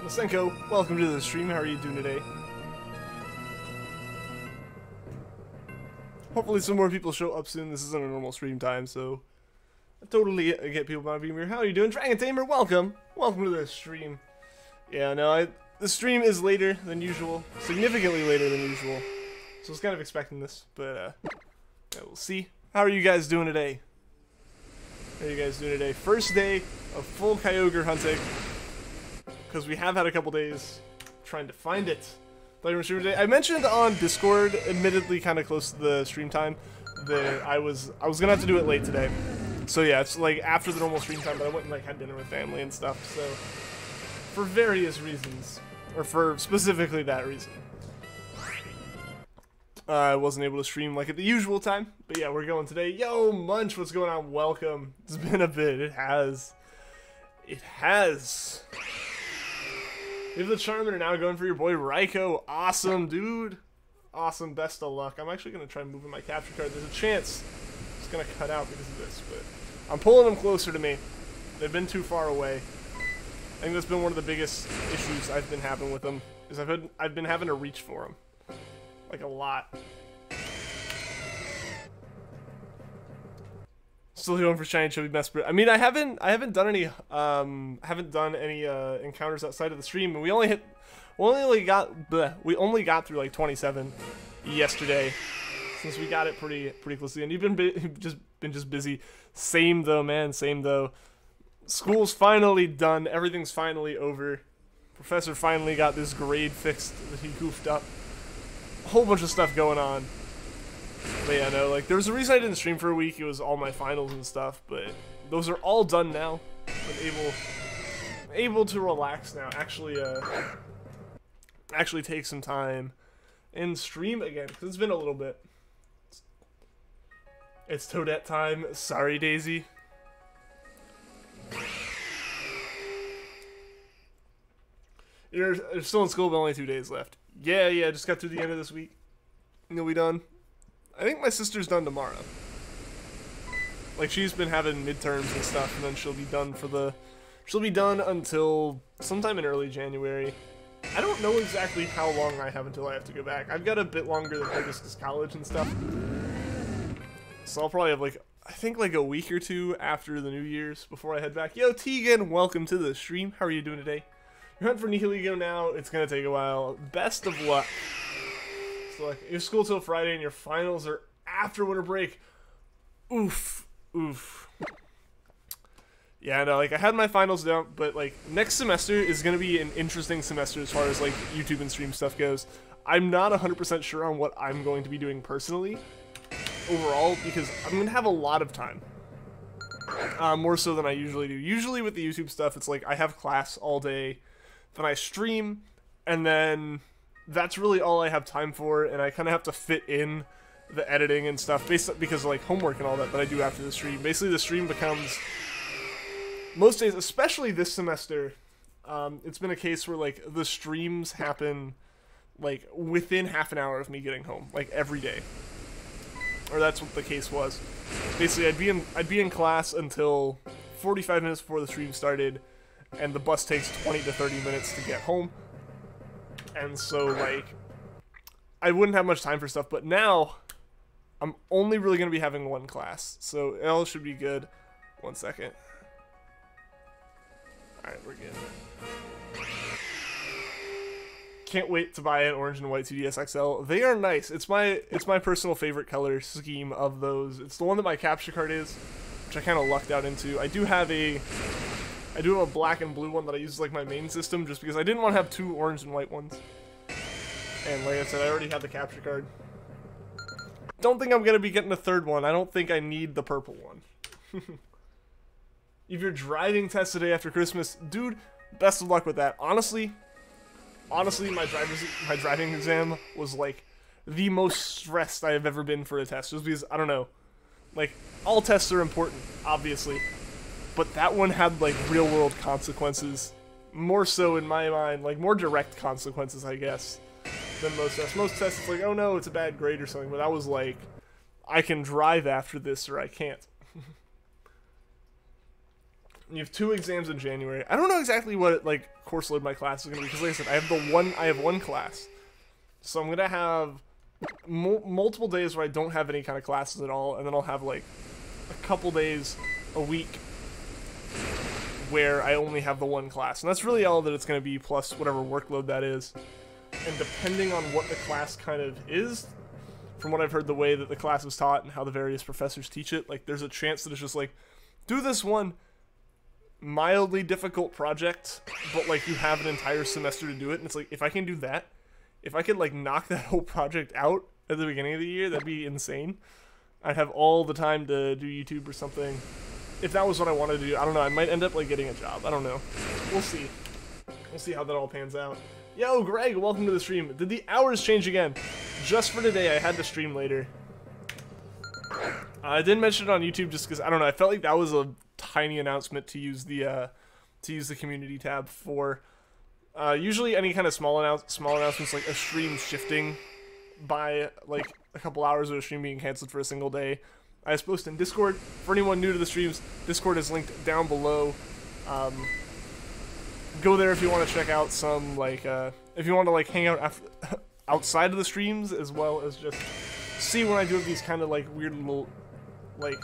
Masenko, welcome to the stream. How are you doing today? Hopefully some more people show up soon. This isn't a normal stream time, so I totally get people not being here. How are you doing? Dragon Tamer, welcome. Welcome to the stream. Yeah, no, the stream is later than usual. Significantly later than usual. So I was kind of expecting this, but yeah, we'll see. How are you guys doing today? How are you guys doing today? First day of full Kyogre hunting. Because we have had a couple days trying to find it. I mentioned on Discord, admittedly kind of close to the stream time, that I was gonna have to do it late today. So yeah, it's like after the normal stream time, but I went and like had dinner with family and stuff. So for various reasons, or for specifically that reason, I wasn't able to stream like at the usual time. But yeah, we're going today. Yo, Munch, what's going on? Welcome. It's been a bit. It has. It has. You have the Charmander now going for your boy Raikou. Awesome, dude. Awesome. Best of luck. I'm actually going to try moving my capture card. There's a chance it's going to cut out because of this, but I'm pulling them closer to me. They've been too far away. I think that's been one of the biggest issues I've been having with them, is I've been having to reach for them. Like a lot. Still going for shiny chubby mess, but I mean I haven't done any encounters outside of the stream, and we only got through like 27 yesterday, since we got it pretty closely, and you've been just busy. Same though, man. Same though. School's finally done. Everything's finally over. Professor finally got this grade fixed that he goofed up. A whole bunch of stuff going on. But yeah, no, like, there was a reason I didn't stream for a week. It was all my finals and stuff, but those are all done now. I'm able to relax now. Actually take some time and stream again, because it's been a little bit. It's Toadette time. Sorry, Daisy. You're still in school, but only 2 days left. Yeah, just got through the end of this week. You'll be done. I think my sister's done tomorrow. Like, she's been having midterms and stuff, and then she'll be done until sometime in early January. I don't know exactly how long I have until I have to go back. I've got a bit longer than her just 'cause college and stuff. So I'll probably have like, I think like a week or two after the New Year's before I head back. Yo, Tegan, welcome to the stream. How are you doing today? You're hunting for Nihilego now. It's gonna take a while. Best of luck. So like, your school till Friday and your finals are after winter break. Oof. Yeah, no, like I had my finals down, but like next semester is gonna be an interesting semester as far as like YouTube and stream stuff goes. I'm not 100% sure on what I'm going to be doing personally overall, because I'm gonna have a lot of time. More so than I usually do. Usually with the YouTube stuff, it's like I have class all day, then I stream, and then that's really all I have time for, and I kind of have to fit in the editing and stuff, because of like homework and all that I do after the stream. Basically, the stream becomes, most days, especially this semester, it's been a case where like the streams happen like within half an hour of me getting home, like every day. Or that's what the case was. Basically, I'd be in class until 45 minutes before the stream started, and the bus takes 20 to 30 minutes to get home. And so, like, I wouldn't have much time for stuff, but now I'm only really going to be having one class, so it all should be good. 1 second. Alright, we're good. Can't wait to buy an orange and white 2DS XL. They are nice. It's my personal favorite color scheme of those. It's the one that my capture card is, which I kind of lucked out into. I do have a black and blue one that I use as like my main system, just because I didn't want to have 2 orange and white ones. And like I said, I already have the capture card. Don't think I'm gonna be getting a third one. I don't think I need the purple one. If you're driving test today after Christmas, dude, best of luck with that. Honestly, my driving exam was like the most stressed I have ever been for a test, just because, I don't know, like, all tests are important, obviously, but that one had like real world consequences, more so in my mind, like more direct consequences, I guess, than most tests. Most tests it's like, oh no, it's a bad grade or something, but that was like, I can drive after this or I can't. You have 2 exams in January. I don't know exactly what like course load my class is gonna be because, like I said, I have one class, so I'm gonna have multiple days where I don't have any kind of classes at all, and then I'll have like a couple days a week where I only have the one class, and that's really all that it's gonna be, plus whatever workload that is. And depending on what the class kind of is, from what I've heard, the way that the class is taught and how the various professors teach it, like there's a chance that it's just like, do this one mildly difficult project, but like you have an entire semester to do it, and it's like, if I can do that, if I could like knock that whole project out at the beginning of the year, that'd be insane. I'd have all the time to do YouTube or something. If that was what I wanted to do, I don't know, I might end up like getting a job, I don't know. We'll see. We'll see how that all pans out. Yo, Greg, welcome to the stream. Did the hours change again? Just for today, I had to stream later. I didn't mention it on YouTube just because, I don't know, I felt like that was a tiny announcement to use the community tab for. Usually any kind of small announcements, like a stream shifting by like a couple hours or a stream being canceled for a single day. I just post in Discord. For anyone new to the streams, Discord is linked down below. Go there if you want to check out some, like, if you want to, like, hang out outside of the streams, as well as just see when I do these kind of, like, weird little, like,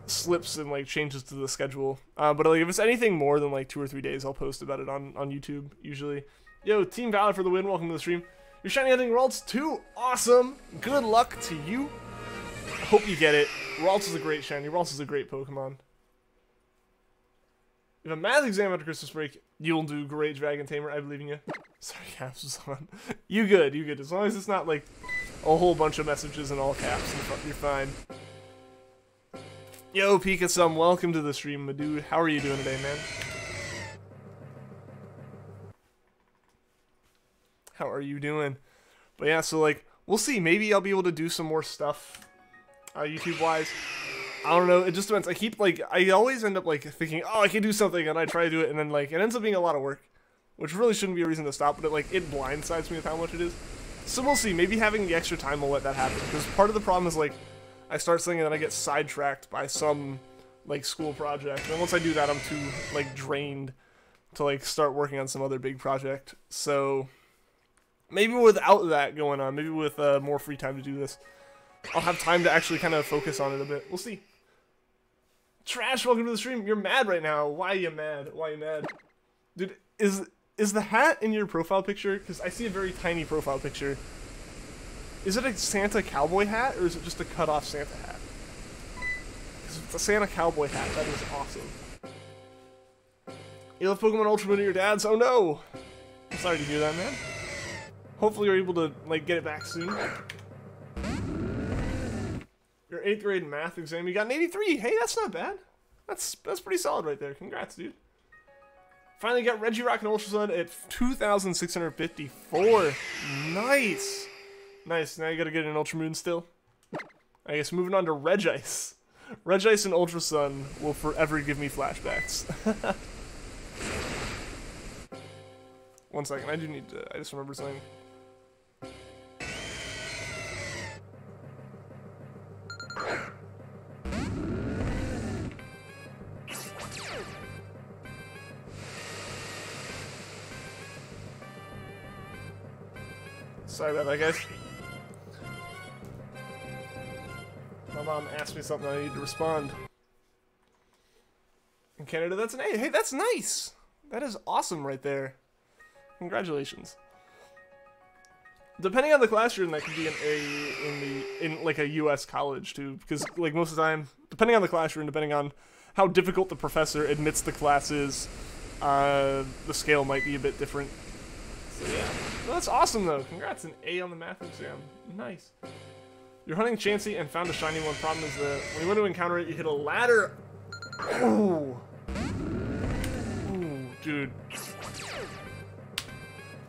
slips and, like, changes to the schedule. But, like, if it's anything more than, like, 2 or 3 days, I'll post about it on YouTube, usually. Yo, Team Valor for the win. Welcome to the stream. You're shiny hunting Ralts too. Awesome. Good luck to you. I hope you get it. Ralts is a great shiny. Ralts is a great Pokemon. If a math exam after Christmas break, you'll do great, Dragon Tamer. I believe in you. Sorry, caps was on. You good, you good. As long as it's not like a whole bunch of messages in all caps, you're fine. Yo, Pika-sum, welcome to the stream, my dude. How are you doing today, man? How are you doing? But yeah, so like, we'll see. Maybe I'll be able to do some more stuff, YouTube-wise. I don't know, it just depends. I always end up, like, thinking, oh, I can do something, and I try to do it, and then, like, it ends up being a lot of work, which really shouldn't be a reason to stop, but it blindsides me with how much it is. So we'll see. Maybe having the extra time will let that happen, because part of the problem is, like, I start singing and then I get sidetracked by some, like, school project, and once I do that, I'm too, like, drained to, like, start working on some other big project. So maybe without that going on, maybe with more free time to do this, I'll have time to actually kind of focus on it a bit. We'll see. Trash, welcome to the stream. You're mad right now. Why are you mad? Why are you mad? Dude, is the hat in your profile picture? Because I see a very tiny profile picture. Is it a Santa cowboy hat, or is it just a cut-off Santa hat? Because if it's a Santa cowboy hat, that is awesome. You left Pokemon Ultra Moon to your dad's? Oh no! I'm sorry to hear that, man. Hopefully you're able to, like, get it back soon. Your 8th grade math exam, you got an 83. Hey, that's not bad. That's pretty solid right there. Congrats, dude. Finally got Regirock and Ultra Sun at 2,654. Nice. Nice. Now you gotta get an Ultra Moon still. I guess moving on to Regice. Regice and Ultra Sun will forever give me flashbacks. 1 second. I do need to. I just remembered something. Sorry about that, guys. My mom asked me something, I need to respond. In Canada, that's an A. Hey, that's nice! That is awesome right there. Congratulations. Depending on the class you're in, that could be an A in like a US college too, because like most of the time, depending on the class you're in, depending on how difficult the professor admits the class is, the scale might be a bit different. So yeah. Well, that's awesome though. Congrats, an A on the math exam. Nice. You're hunting Chansey and found a shiny one. Problem is that when you went to encounter it, you hit a ladder. Ooh. Ooh, dude.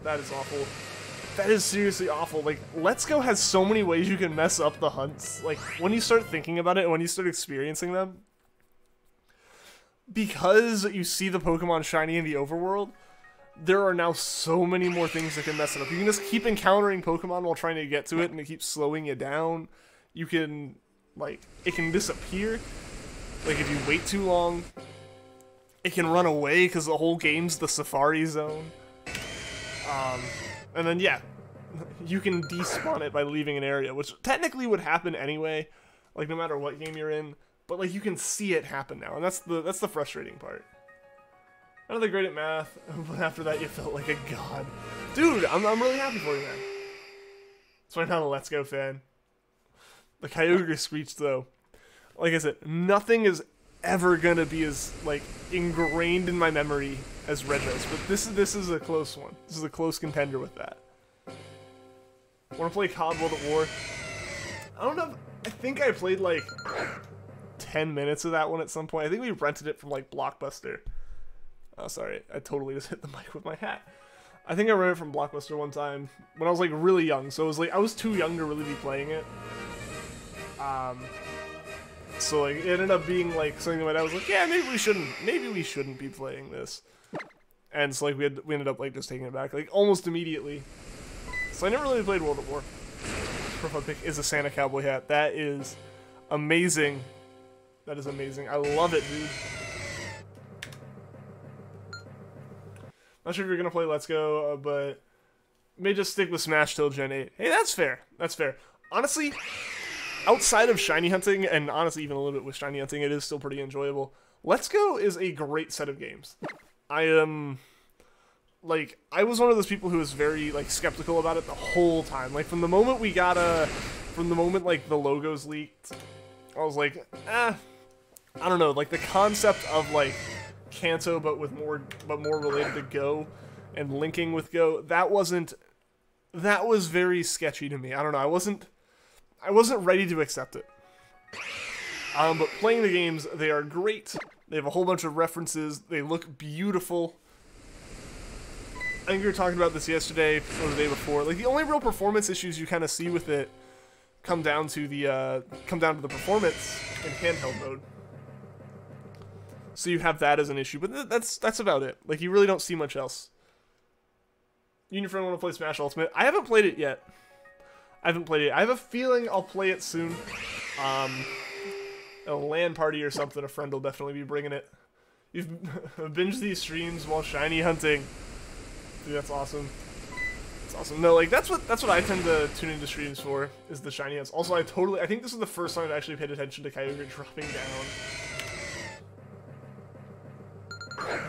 That is awful. That is seriously awful. Like, Let's Go has so many ways you can mess up the hunts. Like, when you start thinking about it and when you start experiencing them, because you see the Pokemon shiny in the overworld, there are now so many more things that can mess it up. You can just keep encountering Pokemon while trying to get to it, and it keeps slowing you down. You can, like, it can disappear. Like, if you wait too long, it can run away because the whole game's the Safari Zone. And then, yeah, you can despawn it by leaving an area, which technically would happen anyway, like, no matter what game you're in. But, like, you can see it happen now, and that's the frustrating part. Not that great at math, but after that you felt like a god. Dude, I'm really happy for you, man. So I'm not a Let's Go fan. The Kyogre screech, though. Like I said, nothing is ever gonna be as, like, ingrained in my memory as Red Nose, but this is a close one. This is a close contender with that. Wanna play COD World at War? I don't know, I think I played, like, 10 minutes of that one at some point. I think we rented it from, like, Blockbuster. Oh, sorry, I totally just hit the mic with my hat. I think I rented it from Blockbuster one time when I was, like, really young, so it was, like, I was too young to really be playing it. So, like, it ended up being, like, something that my dad was like, yeah, maybe we shouldn't be playing this. And so, like, we ended up, like, just taking it back, like, almost immediately. So I never really played World at War. Profile pick is a Santa cowboy hat. That is amazing. That is amazing. I love it, dude. Not sure if you're gonna play Let's Go, but may just stick with Smash till Gen 8. Hey, that's fair. That's fair. Honestly, outside of shiny hunting, and honestly even a little bit with shiny hunting, it is still pretty enjoyable. Let's Go is a great set of games. I am, like, I was one of those people who was very, like, skeptical about it the whole time. Like, from the moment like, the logos leaked, I was like, I don't know, like, the concept of, like, Kanto, but more related to Go, and linking with Go, that was very sketchy to me. I don't know, I wasn't ready to accept it. But playing the games, they are great. They have a whole bunch of references. They look beautiful. I think we were talking about this yesterday or the day before. Like, the only real performance issues you kind of see with it come down to the performance in handheld mode. So you have that as an issue, but that's about it. Like, you really don't see much else. You and your friend want to play Smash Ultimate? I haven't played it yet. I have a feeling I'll play it soon. A LAN party or something, a friend will definitely be bringing it. You've binged these streams while shiny hunting. Dude, that's awesome. That's awesome. No, like, that's what I tend to tune into streams for, is the shiny hunts. Also, I think this is the first time I've actually paid attention to Kyogre dropping down.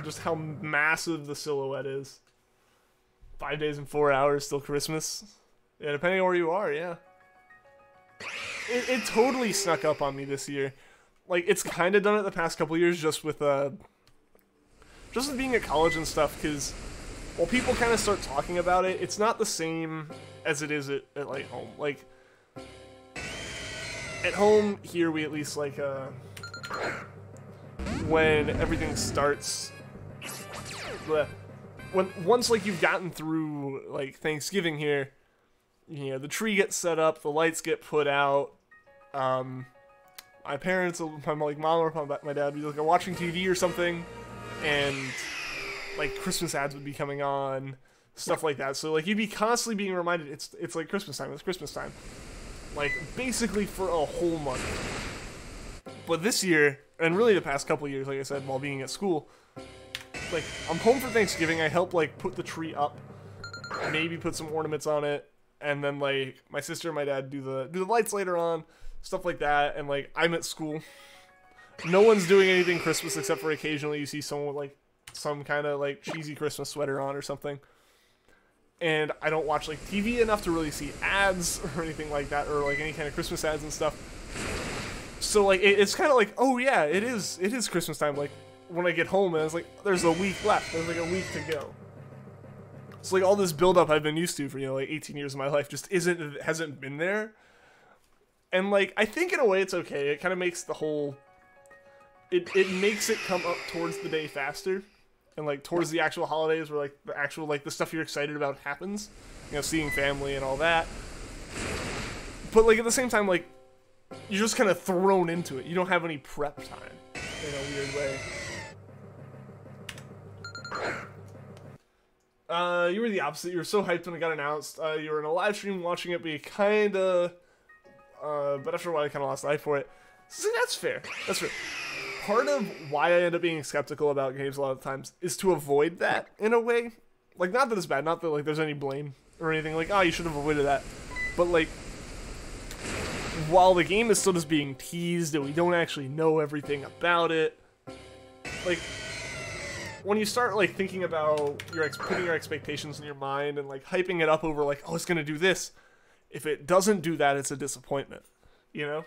Just how massive the silhouette is. 5 days and 4 hours, still Christmas. Yeah, depending on where you are, yeah. It totally snuck up on me this year. Like, it's kind of done it the past couple years just with being at college and stuff, because while people kind of start talking about it, it's not the same as it is at like, home. Like, at home, here, we at least, like, when everything starts, once, like, you've gotten through, like, Thanksgiving here, you know, the tree gets set up, the lights get put out, my parents, my, like, mom or my dad would be, like, watching TV or something, and, like, Christmas ads would be coming on, stuff like that, so, like, you'd be constantly being reminded, it's like, Christmas time, like, basically for a whole month. But this year, and really the past couple years, like I said, while being at school, like, I'm home for Thanksgiving, I help, like, put the tree up, maybe put some ornaments on it, and then, like, my sister and my dad do the lights later on, stuff like that, and, like, I'm at school. No one's doing anything Christmas except for occasionally you see someone with, like, some kind of, like, cheesy Christmas sweater on or something. And I don't watch, like, TV enough to really see ads or anything like that, or, like, any kind of Christmas ads and stuff. So, like, it's kind of like, oh, yeah, it is Christmas time, like, when I get home, and it's like, there's a week left, there's, like, a week to go. So, like, all this build-up I've been used to for, you know, like, 18 years of my life just hasn't been there. And, like, I think in a way it's okay. It kind of makes the whole, it makes it come up towards the day faster. And, like, towards the actual holidays where, like, the actual, like, the stuff you're excited about happens. You know, seeing family and all that. But, like, at the same time, like, you're just kind of thrown into it. You don't have any prep time in a weird way. You were the opposite. You were so hyped when it got announced. You were in a live stream watching it, but you kinda, but after a while you kinda lost life for it. So that's fair. That's fair. part of why I end up being skeptical about games a lot of times is to avoid that in a way. Like, not that it's bad, not that like there's any blame or anything, like, oh, you should have avoided that. But like, while the game is still just being teased and we don't actually know everything about it, like, when you start like thinking about putting your expectations in your mind and like hyping it up over like, oh, it's gonna do this, if it doesn't do that, it's a disappointment, you know?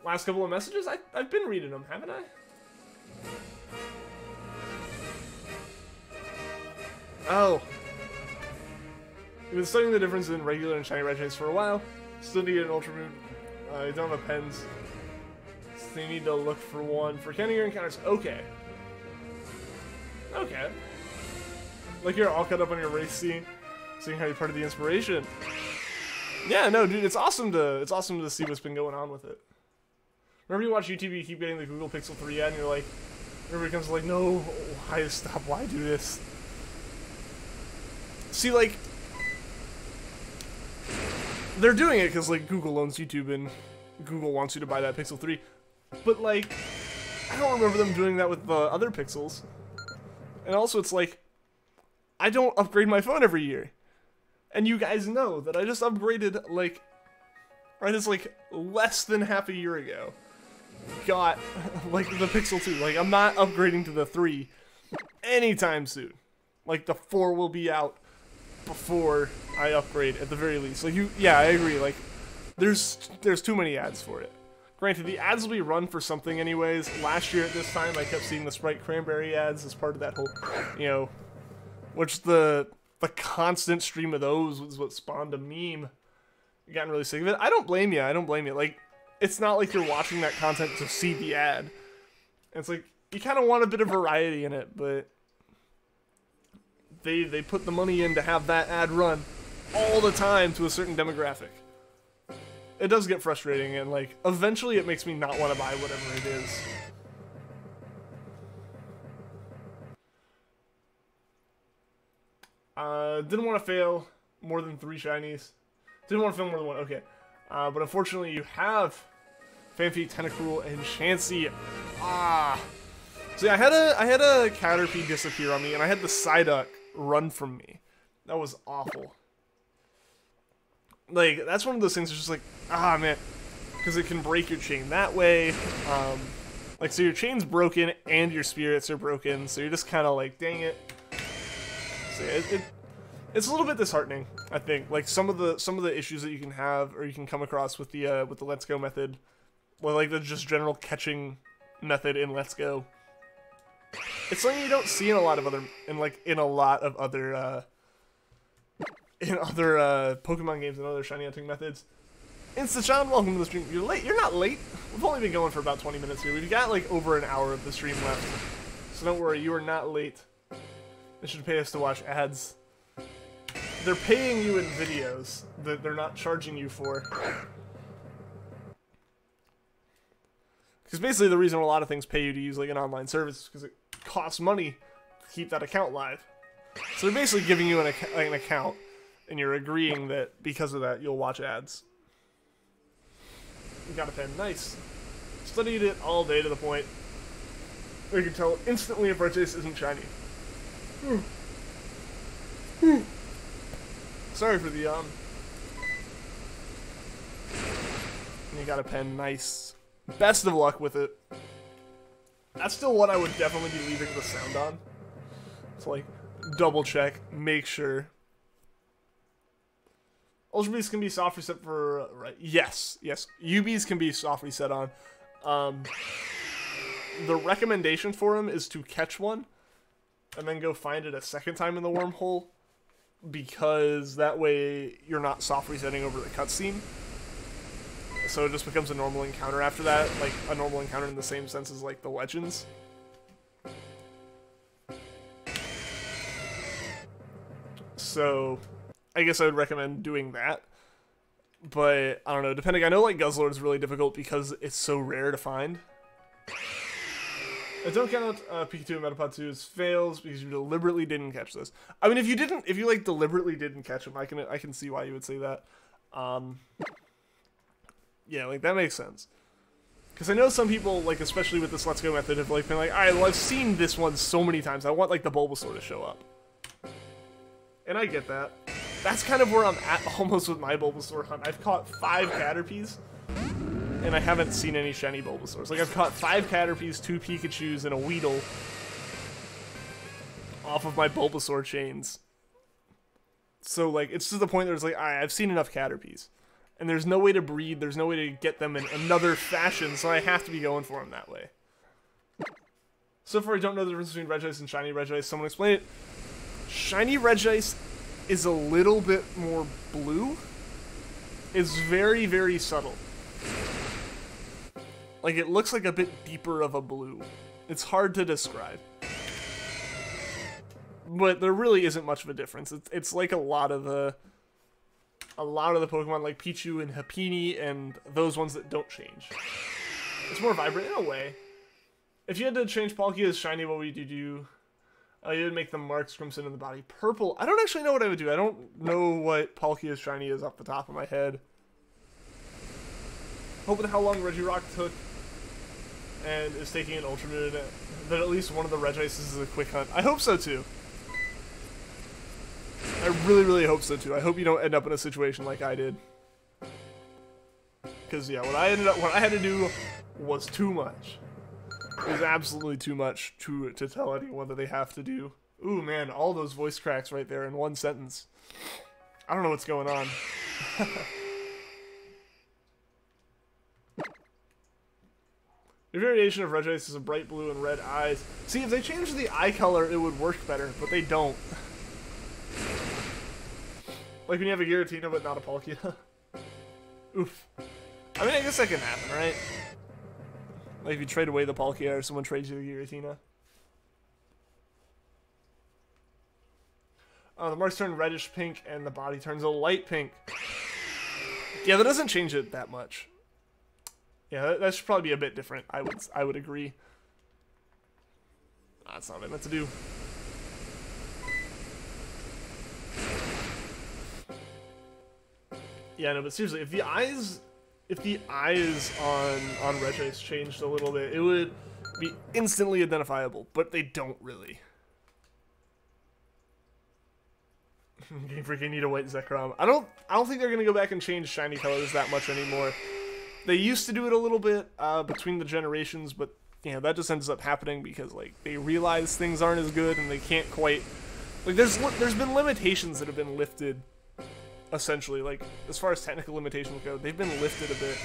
Last couple of messages, I've been reading them, haven't I? Oh. You've been studying the difference in regular and shiny Regis for a while. Still need an Ultra Moon. You don't have pens. So you need to look for one. For counting your encounters, okay. Okay. Like you're all caught up on your race seeing how you're part of the inspiration. Yeah, no, dude, it's awesome to see what's been going on with it. Whenever you watch YouTube, you keep getting the Google Pixel 3 ad, and you're like, everybody comes like, no, why stop? Why do this? See, like, they're doing it because like Google owns YouTube and Google wants you to buy that Pixel 3, but like, I don't remember them doing that with the other Pixels. And also, it's like, I don't upgrade my phone every year. And you guys know that I just upgraded, like, right, it's like less than half a year ago. Got, like, the Pixel 2. Like, I'm not upgrading to the 3 anytime soon. Like, the 4 will be out before I upgrade, at the very least. Like, yeah, I agree. Like, there's too many ads for it. Granted, the ads will be run for something anyways. Last year at this time, I kept seeing the Sprite Cranberry ads as part of that whole, you know, which the constant stream of those was what spawned a meme. I've gotten really sick of it. I don't blame you. I don't blame you. Like, it's not like you're watching that content to see the ad. It's like, you kind of want a bit of variety in it, but they put the money in to have that ad run all the time to a certain demographic. It does get frustrating, and like, eventually it makes me not want to buy whatever it is. Didn't want to fail more than 3 shinies. Didn't want to fail more than 1, okay. But unfortunately you have Fanpy, Tentacruel, and Chansey. See, I had a Caterpie disappear on me, and I had the Psyduck run from me. That was awful. Like, that's one of those things that's just like, man. Because it can break your chain that way. Like, so your chain's broken, and your spirits are broken, so you're just kind of like, dang it. So it's a little bit disheartening, I think. Like, some of the issues that you can have, or you can come across with the Let's Go method, or like the just general catching method in Let's Go. It's something you don't see in a lot of other Pokemon games and other shiny hunting methods. Insta-Chan, welcome to the stream. You're late. You're not late. We've only been going for about 20 minutes here. We've got like over an hour of the stream left, so don't worry. You are not late. They should pay us to watch ads. They're paying you in videos that they're not charging you for. Because basically the reason a lot of things pay you to use like an online service is because it costs money to keep that account live. So they're basically giving you an account, and you're agreeing that because of that you'll watch ads. You got a pen, nice. Studied it all day to the point where you can tell instantly if Regis isn't shiny. Sorry for the You got a pen, nice. Best of luck with it. That's still one I would definitely be leaving the sound on. It's like, double check, make sure. Ultra Beast can be soft reset for, right? Yes. UBs can be soft reset on. The recommendation for him is to catch one and then go find it a second time in the wormhole, because that way you're not soft resetting over the cutscene. So it just becomes a normal encounter after that, like a normal encounter in the same sense as like the Legends. So I guess I would recommend doing that. But I don't know, depending, I know like Guzzlord is really difficult because it's so rare to find. I don't count Pikachu and Metapod 2 as fails because you deliberately didn't catch this. I mean, if you like deliberately didn't catch them, I can see why you would say that. Yeah, like that makes sense. Because I know some people, like, especially with this Let's Go method, have, like, been like, alright, well, I've seen this one so many times, I want, like, the Bulbasaur to show up. And I get that. That's kind of where I'm at almost with my Bulbasaur hunt. I've caught 5 Caterpies, and I haven't seen any shiny Bulbasaurs. Like, I've caught 5 Caterpies, 2 Pikachus, and a Weedle off of my Bulbasaur chains. So, like, it's to the point where it's like, alright, I've seen enough Caterpies. And there's no way to breed, there's no way to get them in another fashion, so I have to be going for them that way. So far, I don't know the difference between Regice and Shiny Regice. Someone explain it. Shiny Regice is a little bit more blue. It's very, very subtle. Like, it looks like a bit deeper of a blue. It's hard to describe. But there really isn't much of a difference. It's like a lot of the Pokemon, like Pichu and Happiny, and those ones that don't change. It's more vibrant in a way. If you had to change Palkia's shiny, what would you do? You would make the marks crimson in the body. Purple. I don't actually know what I would do. I don't know what Palkia's shiny is off the top of my head. Hoping how long Regirock took and is taking an Ultra Moon, that at least one of the Regices is a quick hunt. I hope so too. I really, really hope so too. I hope you don't end up in a situation like I did. Because yeah, what I had to do was too much. It was absolutely too much to tell anyone that they have to do. Ooh man, all those voice cracks right there in one sentence. I don't know what's going on. The variation of Regice is a bright blue and red eyes. See, if they changed the eye color, it would work better, but they don't. Like when you have a Giratina but not a Palkia. Oof. I mean, I guess that can happen, right? Like if you trade away the Palkia or someone trades you the Giratina. The marks turn reddish pink and the body turns a light pink. Yeah, that doesn't change it that much. Yeah, that should probably be a bit different. I would agree. That's not what I meant to do. Yeah, no, but seriously, if the eyes on Regice changed a little bit, it would be instantly identifiable, but they don't really. You freaking need a white Zekrom. I don't think they're gonna go back and change shiny colors that much anymore. They used to do it a little bit between the generations, but you know, that just ends up happening because like they realize things aren't as good and they can't quite like there's been limitations that have been lifted. Essentially, like, as far as technical limitations go, they've been lifted a bit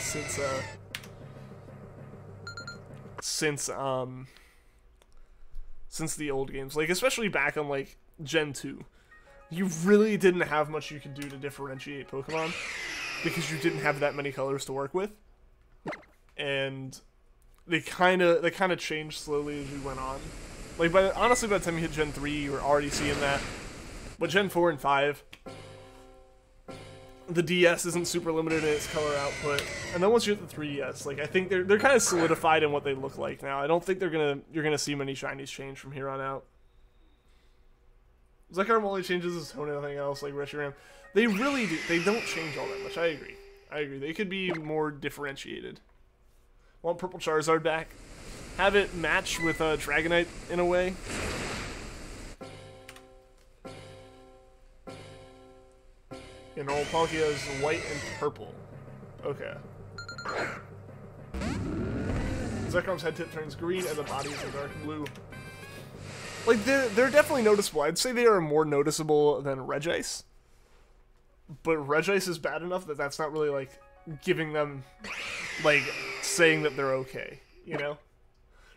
since the old games. Like, especially back on, like, Gen 2. You really didn't have much you could do to differentiate Pokemon, because you didn't have that many colors to work with. And they kind of changed slowly as we went on. Like, honestly, by the time you hit Gen 3, you were already seeing that. But Gen 4 and 5... the DS isn't super limited in its color output, and then once you hit the 3DS, like I think they're kind of solidified in what they look like now. I don't think you're gonna see many shinies change from here on out. Zekrom only changes his tone and nothing else, like Reshiram. They really do. They don't change all that much. I agree. They could be more differentiated. Want Purple Charizard back? Have it match with Dragonite in a way. You know, Palkia is white and purple. Okay. Zekrom's head tip turns green and the body is a dark blue. Like, they're definitely noticeable. I'd say they are more noticeable than Regice. But Regice is bad enough that that's not really, like, giving them, like, saying that they're okay, you know?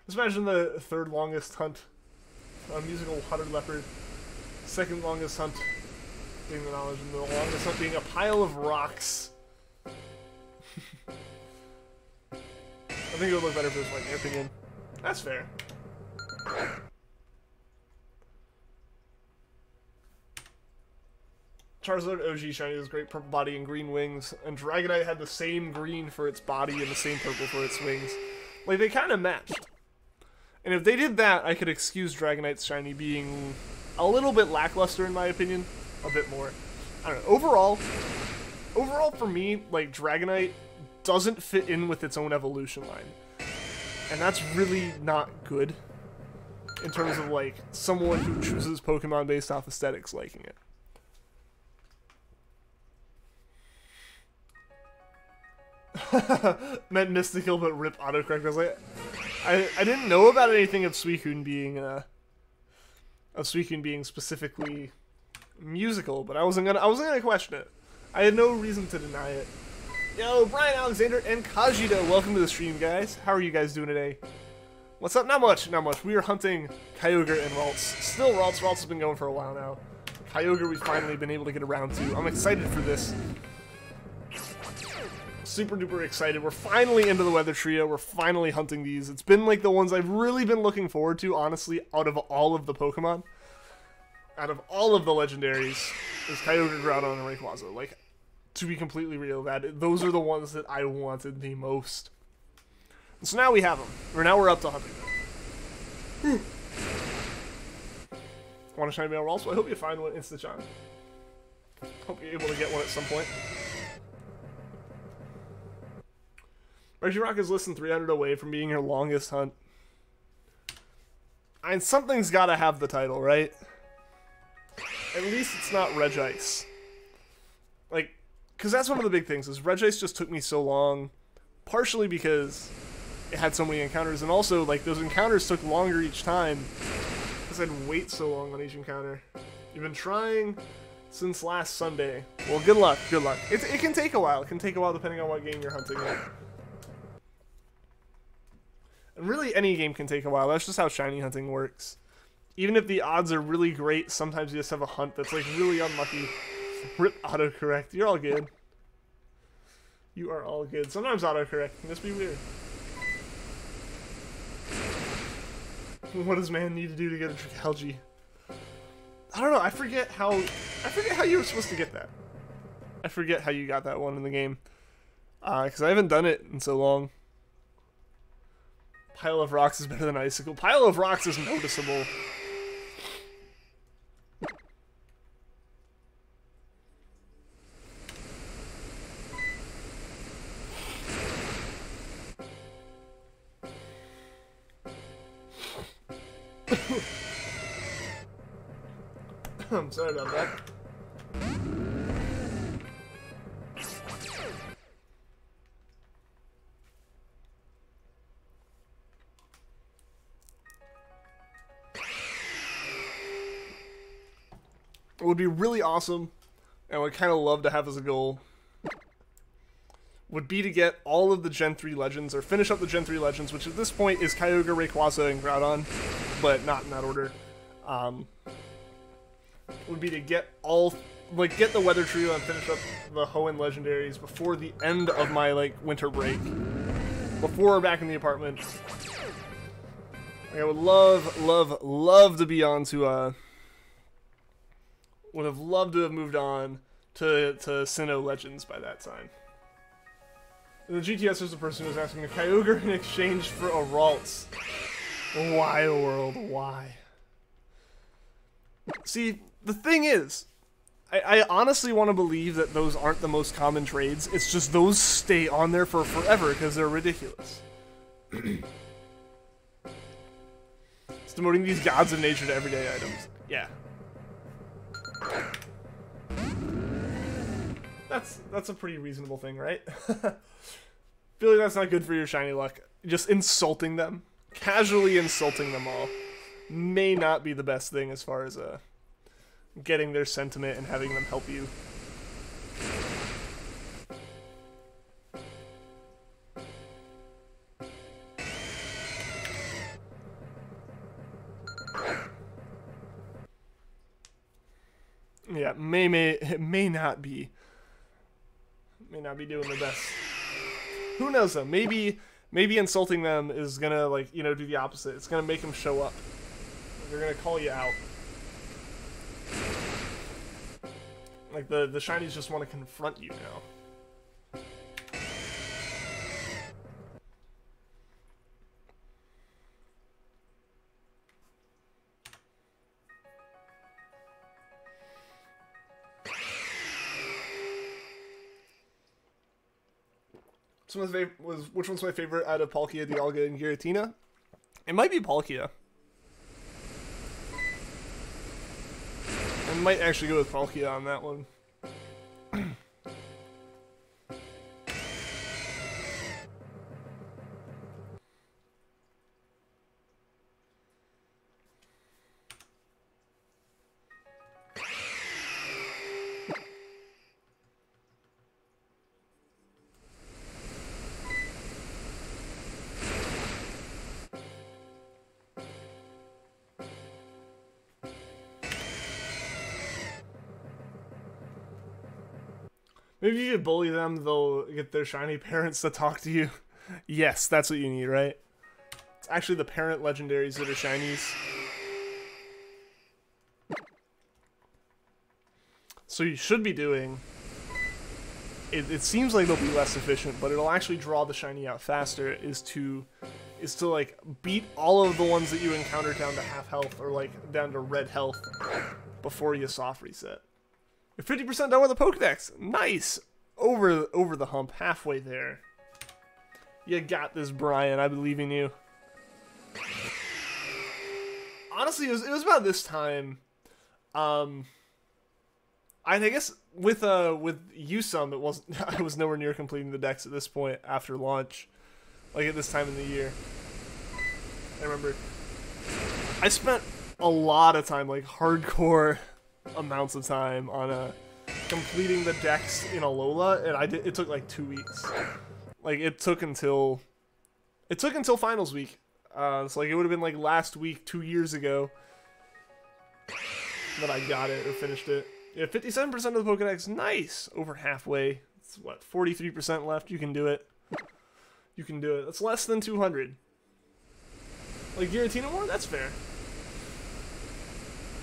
Just imagine the third longest hunt. A musical Hunter Leopard. Second longest hunt. Being the knowledge, and the longest hunt being a pile of rocks. I think it would look better if it was white, in your opinion. That's fair. Charizard OG shiny has great purple body and green wings, and Dragonite had the same green for its body and the same purple for its wings. Like, they kind of matched. And if they did that, I could excuse Dragonite's shiny being a little bit lackluster in my opinion. A bit more. I don't know. Overall for me, like, Dragonite doesn't fit in with its own evolution line. And that's really not good in terms of, like, someone who chooses Pokemon based off aesthetics liking it. Meant mystical, but rip autocorrect. I was like, I didn't know about anything of Suicune being specifically musical, but I wasn't gonna question it. I had no reason to deny it. Yo, Brian, Alexander, and Kajito, welcome to the stream, guys. How are you guys doing today? What's up? Not much, not much. We are hunting Kyogre and Ralts. Still Ralts. Ralts has been going for a while now. Kyogre we've finally been able to get around to. I'm excited for this. Super duper excited. We're finally into the Weather Trio. We're finally hunting these. It's been like the ones I've really been looking forward to, honestly, out of all of the Pokemon. Out of all of the legendaries, is Kyogre, Groudon, and Rayquaza. Like, to be completely real, those are the ones that I wanted the most. And so now we have them. Or now we're up to hunting them. Want a shiny male Ralts? Well, I hope you find one Insta-chan. Hope you're able to get one at some point. Regirock is less than 300 away from being your longest hunt. I mean, something's gotta have the title, right? At least it's not Regice. Like, because that's one of the big things, is Regice just took me so long, partially because it had so many encounters, and also, like, those encounters took longer each time, because I'd wait so long on each encounter. You've been trying since last Sunday. Well, good luck, good luck. It can take a while. It can take a while depending on what game you're hunting in. And really, any game can take a while. That's just how shiny hunting works. Even if the odds are really great, sometimes you just have a hunt that's, like, really unlucky. Rip autocorrect. You're all good. You are all good. Sometimes autocorrect can just be weird. What does man need to do to get a Trick-algae? I don't know. I forget how you were supposed to get that. I forget how you got that one in the game. Because I haven't done it in so long. Pile of Rocks is better than Icicle. Pile of Rocks is noticeable. I'm sorry about that. It would be really awesome, and would kind of love to have as a goal, would be to get all of the Gen 3 Legends, or finish up the Gen 3 Legends, which at this point is Kyogre, Rayquaza, and Groudon, but not in that order. Would be to get all, like, get the Weather Trio and finish up the Hoenn Legendaries before the end of my, like, winter break. Before we're back in the apartment. Like, I would love to be on to, would have loved to have moved on to Sinnoh Legends by that time. And the GTS is the person who was asking a Kyogre in exchange for a Ralts. Why, world? Why? See, the thing is, I honestly want to believe that those aren't the most common trades. It's just those stay on there for forever because they're ridiculous. It's demoting these gods of nature to everyday items. Yeah. That's a pretty reasonable thing, right? Feel like that's not good for your shiny luck. Just insulting them, casually insulting them all, may not be the best thing as far as getting their sentiment and having them help you. Yeah, it may not be doing the best. Who knows though? Maybe insulting them is gonna, like, you know, do the opposite. It's gonna make them show up. They're gonna call you out. Like the shinies just want to confront you now. which one's my favorite out of Palkia, Dialga, and Giratina? It might be Palkia. I might actually go with Palkia on that one. Maybe you could bully them, they'll get their shiny parents to talk to you. Yes, that's what you need, right? It's actually the parent legendaries that are shinies. So you should be doing... It seems like they'll be less efficient, but it'll actually draw the shiny out faster, is to like beat all of the ones that you encounter down to half health, or like down to red health, before you soft reset. You're 50% done with the Pokedex. Nice! Over the hump, halfway there. You got this, Brian. I believe in you. Honestly, it was about this time. I guess with Usum, it wasn't. I was nowhere near completing the decks at this point after launch, like at this time in the year. I remember I spent a lot of time, like hardcore amounts of time on completing the decks in Alola, and it took like 2 weeks. Like it took until finals week. So like it would have been like last week 2 years ago that I got it or finished it. Yeah, 57% of the Pokedex, nice, over halfway. It's what, 43% left. You can do it. You can do it. That's less than 200. Like Giratina more? That's fair.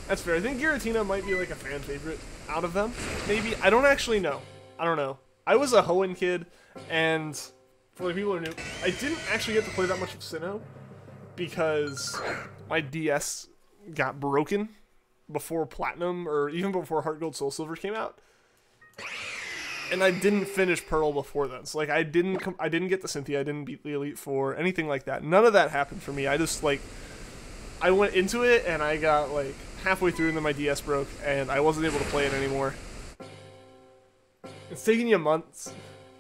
That's fair. I think Giratina might be like a fan favorite out of them. Maybe. I don't actually know. I don't know. I was a Hoenn kid, and for the people who are new, I didn't actually get to play that much of Sinnoh because my DS got broken before Platinum, or even before Heart Gold Soul Silver came out. And I didn't finish Pearl before then. So like I didn't get the Cynthia, I didn't beat the Elite Four, anything like that. None of that happened for me. I just like I went into it and I got like halfway through and then my DS broke and I wasn't able to play it anymore. It's taking you months.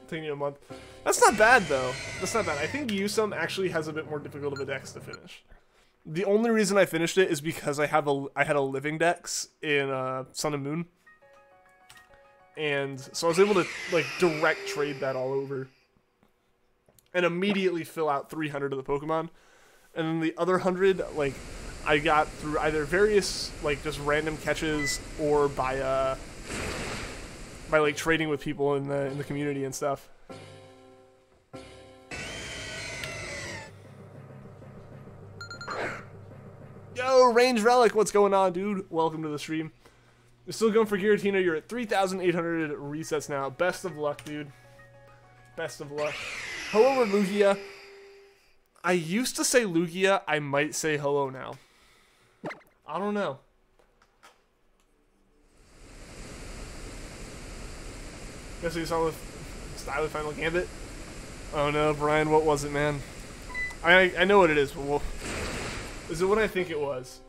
Taking you a month. That's not bad though. That's not bad. I think Usum actually has a bit more difficult of a dex to finish. The only reason I finished it is because I had a living dex in Sun and Moon. And so I was able to like direct trade that all over. And immediately fill out 300 of the Pokemon. And then the other 100, like, I got through either various, like, just random catches or by like trading with people in the community and stuff. Yo, Range Relic, what's going on, dude? Welcome to the stream. You're still going for Giratina. You're at 3,800 resets now. Best of luck, dude. Best of luck. Hello, or Lugia. I used to say Lugia. I might say hello now. I don't know. Guess you saw the style of Final Gambit? Oh no, Brian, what was it, man? I know what it is, but we'll... Is it what I think it was?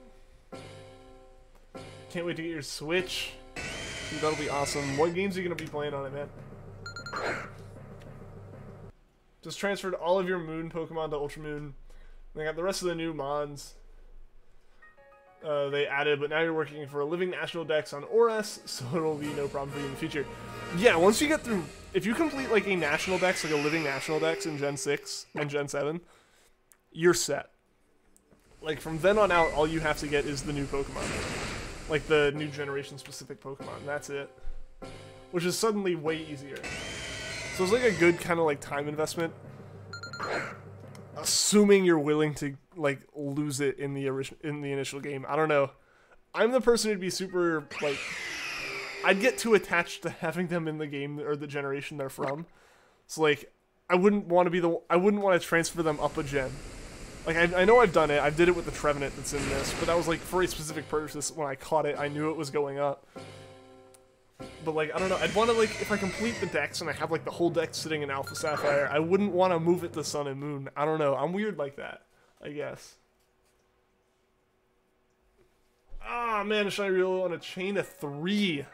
Can't wait to get your Switch. Dude, that'll be awesome. What games are you going to be playing on it, man? Just transferred all of your Moon Pokemon to Ultra Moon. They got the rest of the new Mons. They added, but now you're working for a living national dex on ORS, so it'll be no problem for you in the future. Yeah, once you get through... If you complete like a national dex, like a living national dex in Gen 6 and Gen 7, you're set. Like, from then on out, all you have to get is the new Pokemon. Like, the new generation-specific Pokemon. That's it. Which is suddenly way easier. So it's like a good kind of, like, time investment. Assuming you're willing to, like, lose it in the initial game. I don't know. I'm the person who'd be super, like... I'd get too attached to having them in the game, or the generation they're from. So, like, I wouldn't want to transfer them up a gen. Like, I know I've done it. I did it with the Trevenant that's in this, but that was, like, for a specific purpose. When I caught it, I knew it was going up. but like, I don't know, I'd want to, like, if I complete the decks and I have, like, the whole deck sitting in Alpha Sapphire, I wouldn't want to move it to Sun and Moon. I don't know, I'm weird like that, I guess. Ah, man, a Shiny Riolu on a chain of 3.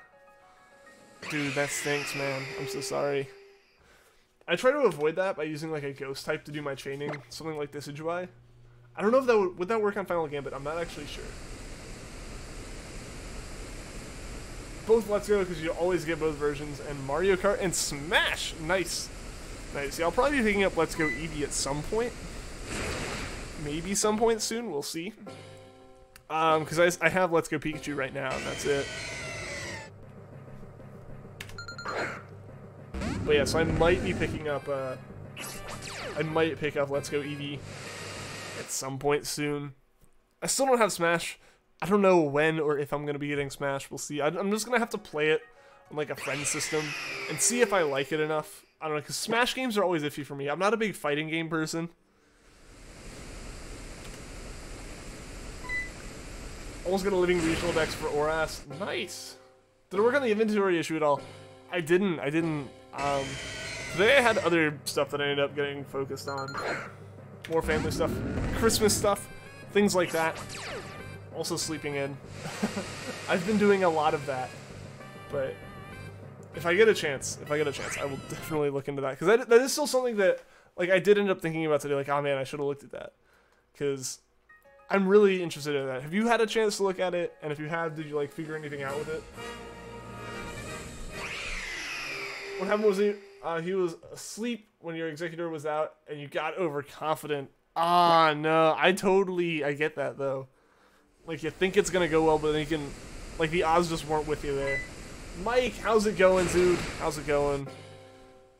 Dude, that stinks, man. I'm so sorry. I try to avoid that by using, like, a Ghost type to do my chaining, something like this Wishiwashi. I don't know if that would that work on Final Gambit, I'm not actually sure. Both Let's Go, because you always get both versions, and Mario Kart and Smash! Nice. Nice. Yeah, I'll probably be picking up Let's Go Eevee at some point. Maybe some point soon, we'll see. Because I have Let's Go Pikachu right now, and that's it. But yeah, so I might be picking up, I might pick up Let's Go Eevee at some point soon. I still don't have Smash. I don't know when or if I'm going to be getting Smash. We'll see. I'm just going to have to play it on, like, a friend system and see if I like it enough. I don't know, because Smash games are always iffy for me. I'm not a big fighting game person. Almost got a living regional dex for Oras. Nice. Did it work on the inventory issue at all? I didn't. Today I had other stuff that I ended up getting focused on. More family stuff, Christmas stuff, things like that. Also sleeping in. I've been doing a lot of that. But if I get a chance, I will definitely look into that. Because that is still something that, like, I did end up thinking about today. Like, oh man, I should have looked at that. Because I'm really interested in that. Have you had a chance to look at it? And if you have, did you, like, figure anything out with it? What happened was he was asleep when your executor was out, and you got overconfident. Ah, no, I get that, though. Like, you think it's gonna go well, but then you can, like, the odds just weren't with you there. Mike, how's it going, dude? How's it going?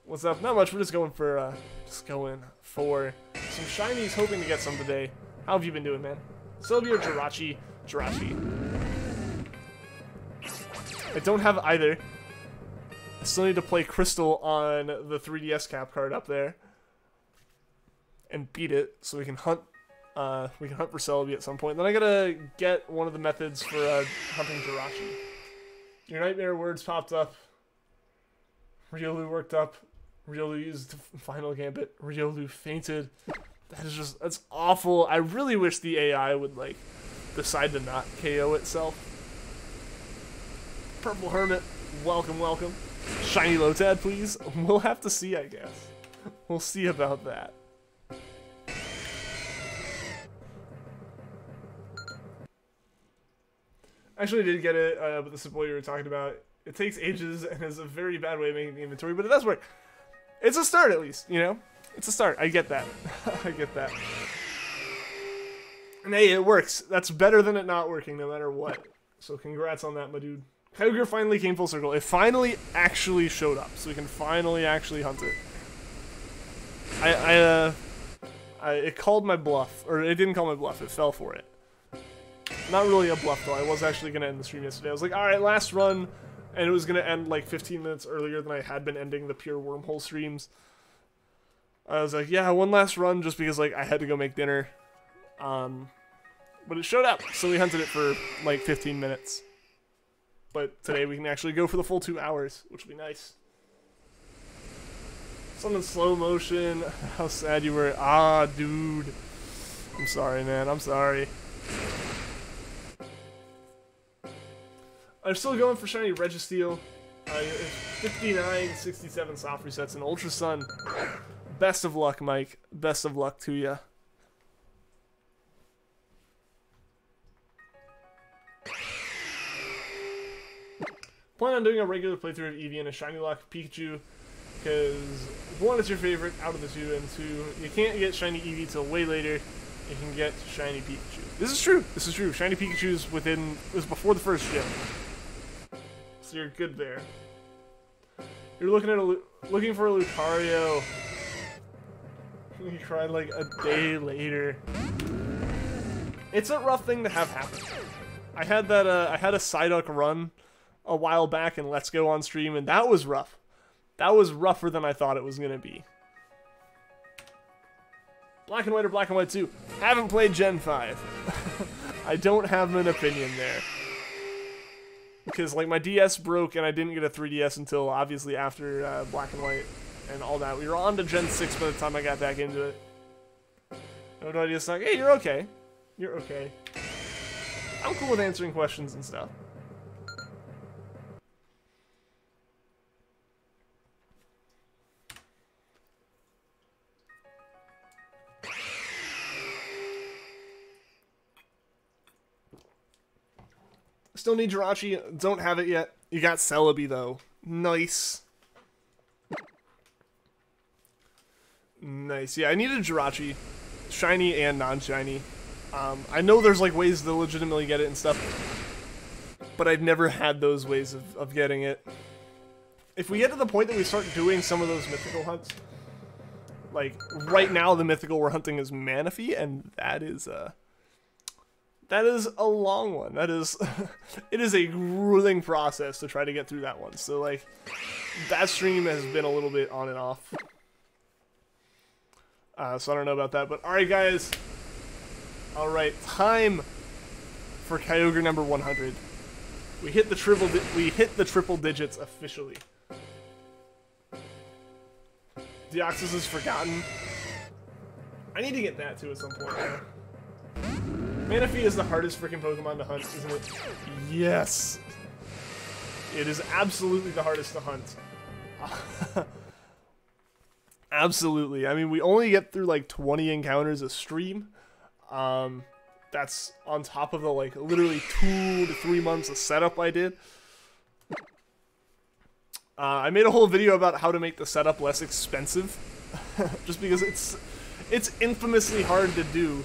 What's up? Not much, we're just going for some shinies, hoping to get some today. How have you been doing, man? Sylvia or Jirachi? Jirachi. I don't have either. I still need to play Crystal on the 3DS cap card up there and beat it so we can hunt for Celebi at some point. Then I gotta get one of the methods for hunting Jirachi. Your nightmare words popped up. Riolu worked up. Riolu used Final Gambit. Riolu fainted. That's awful. I really wish the AI would, like, decide to not KO itself. Purple Hermit, welcome, welcome. Shiny Lotad, please. We'll have to see, I guess. We'll see about that. Actually, I did get it, but the support you were talking about, it takes ages and is a very bad way of making the inventory, but it does work. It's a start, at least, you know? It's a start. I get that. I get that. And hey, it works. That's better than it not working, no matter what. So congrats on that, my dude. Kyogre finally came full circle. It finally actually showed up, so we can finally actually hunt it. It called my bluff, or it didn't call my bluff. It fell for it. Not really a bluff though. I was actually gonna end the stream yesterday. I was like, all right, last run, and it was gonna end like 15 minutes earlier than I had been ending the pure wormhole streams. I was like, yeah, one last run, just because like I had to go make dinner. But it showed up, so we hunted it for like 15 minutes. But today we can actually go for the full 2 hours, which will be nice. Some in slow motion. How sad you were. Ah, dude. I'm sorry, man. I'm sorry. I'm still going for Shiny Registeel. 59, 67 soft resets and Ultra Sun. Best of luck, Mike. Best of luck to ya. Plan on doing a regular playthrough of Eevee and a Shiny Lock Pikachu, because one, it's your favorite out of the two, and two, you can't get Shiny Eevee till way later. You can get Shiny Pikachu. This is true. This is true. Shiny Pikachu's was before the first gym, so you're good there. You're looking for a Lucario. You cried like a day later. It's a rough thing to have happen. I had that. I had a Psyduck run a while back in Let's Go on stream, and that was rough. That was rougher than I thought it was gonna be. Black and White or Black and White 2? Haven't played Gen 5. I don't have an opinion there. Because, like, my DS broke and I didn't get a 3DS until, obviously, after Black and White and all that. We were on to Gen 6 by the time I got back into it. No idea. It's like, hey, you're okay. You're okay. I'm cool with answering questions and stuff. Still need Jirachi. Don't have it yet. You got Celebi, though. Nice. Nice. Yeah, I needed Jirachi. Shiny and non-shiny. I know there's, like, ways to legitimately get it and stuff, but I've never had those ways of getting it. If we get to the point that we start doing some of those mythical hunts, like, right now the mythical we're hunting is Manaphy, and that is a long one. That is, it is a grueling process to try to get through that one. So, like, that stream has been a little bit on and off. So I don't know about that, but alright guys. Alright, time for Kyogre number 100. We hit the triple digits officially. Deoxys is forgotten. I need to get that too at some point. Manaphy is the hardest freaking Pokemon to hunt, isn't it? Yes. It is absolutely the hardest to hunt. Absolutely. I mean, we only get through like 20 encounters a stream. That's on top of the like literally 2 to 3 months of setup I did. I made a whole video about how to make the setup less expensive, just because it's infamously hard to do.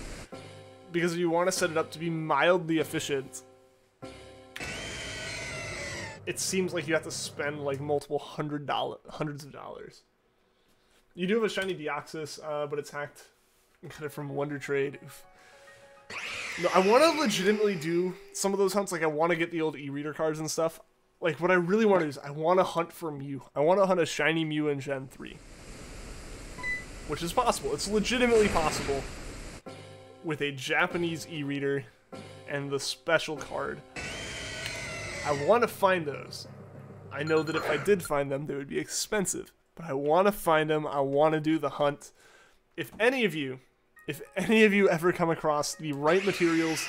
Because you want to set it up to be mildly efficient, it seems like you have to spend like multiple hundreds of dollars. You do have a shiny Deoxys, but it's hacked. Got it from Wonder Trade. Oof. No, I want to legitimately do some of those hunts. Like, I want to get the old e-reader cards and stuff. Like, what I really want to do is I want to hunt for Mew. I want to hunt a shiny Mew in Gen 3. Which is possible. It's legitimately possible. With a Japanese e-reader and the special card. I want to find those. I know that if I did find them, they would be expensive. But I want to find them. I want to do the hunt. If any of you ever come across the right materials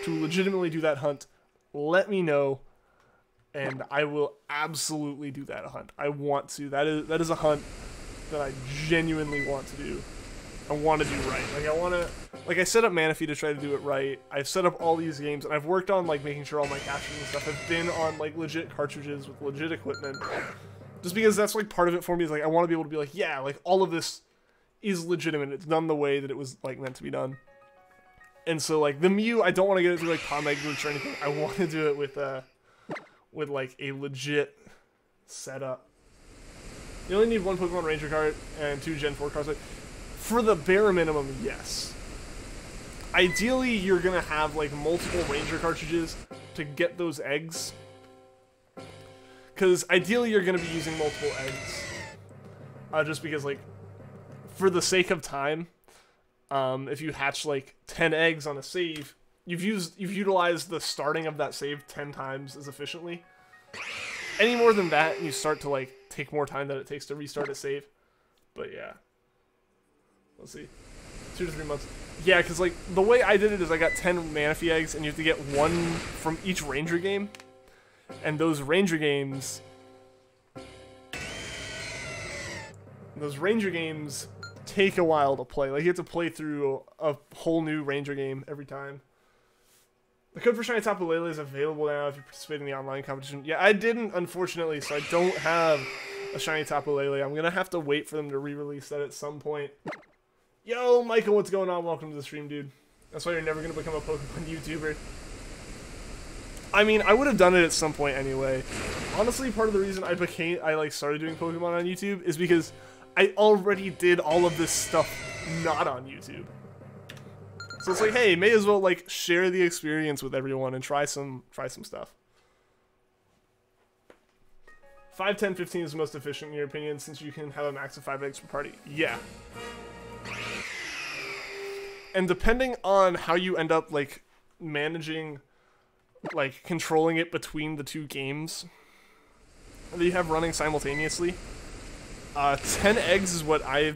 to legitimately do that hunt, let me know, and I will absolutely do that hunt. I want to. That is a hunt that I genuinely want to do. I want to do right. Like, I want to... Like, I set up Manaphy to try to do it right. I've set up all these games, and I've worked on, like, making sure all my captures and stuff have been on, like, legit cartridges with legit equipment. Just because that's, like, part of it for me is, like, I want to be able to be like, yeah, like, all of this is legitimate. It's done the way that it was, like, meant to be done. And so, like, the Mew, I don't want to get it through, like, Palm Egg glitch or anything. I want to do it with, like, a legit setup. You only need 1 Pokemon Ranger card and 2 Gen 4 cards. Like, for the bare minimum, yes. Ideally, you're going to have, like, multiple Ranger cartridges to get those eggs. Because ideally, you're going to be using multiple eggs. Just because, like, for the sake of time, if you hatch, like, 10 eggs on a save, you've utilized the starting of that save 10 times as efficiently. Any more than that, and you start to, like, take more time than it takes to restart a save. But, yeah. Let's see. 2 to 3 months. Yeah, because, like, the way I did it is I got 10 Manaphy eggs, and you have to get 1 from each Ranger game. And those Ranger games... take a while to play. Like, you have to play through a whole new Ranger game every time. The code for Shiny Tapu Lele is available now if you participate in the online competition. Yeah, I didn't, unfortunately, so I don't have a Shiny Tapu Lele. I'm gonna have to wait for them to re-release that at some point. Yo, Michael, what's going on? Welcome to the stream, dude. That's why you're never gonna become a Pokemon YouTuber. I mean, I would have done it at some point anyway. Honestly, part of the reason I started doing Pokemon on YouTube is because I already did all of this stuff not on YouTube. So it's like, hey, may as well, like, share the experience with everyone and try some stuff. 5, 10, 15 is the most efficient in your opinion, since you can have a max of 5 eggs per party. Yeah. And depending on how you end up, like, managing like controlling it between the two games that you have running simultaneously. 10 eggs is what I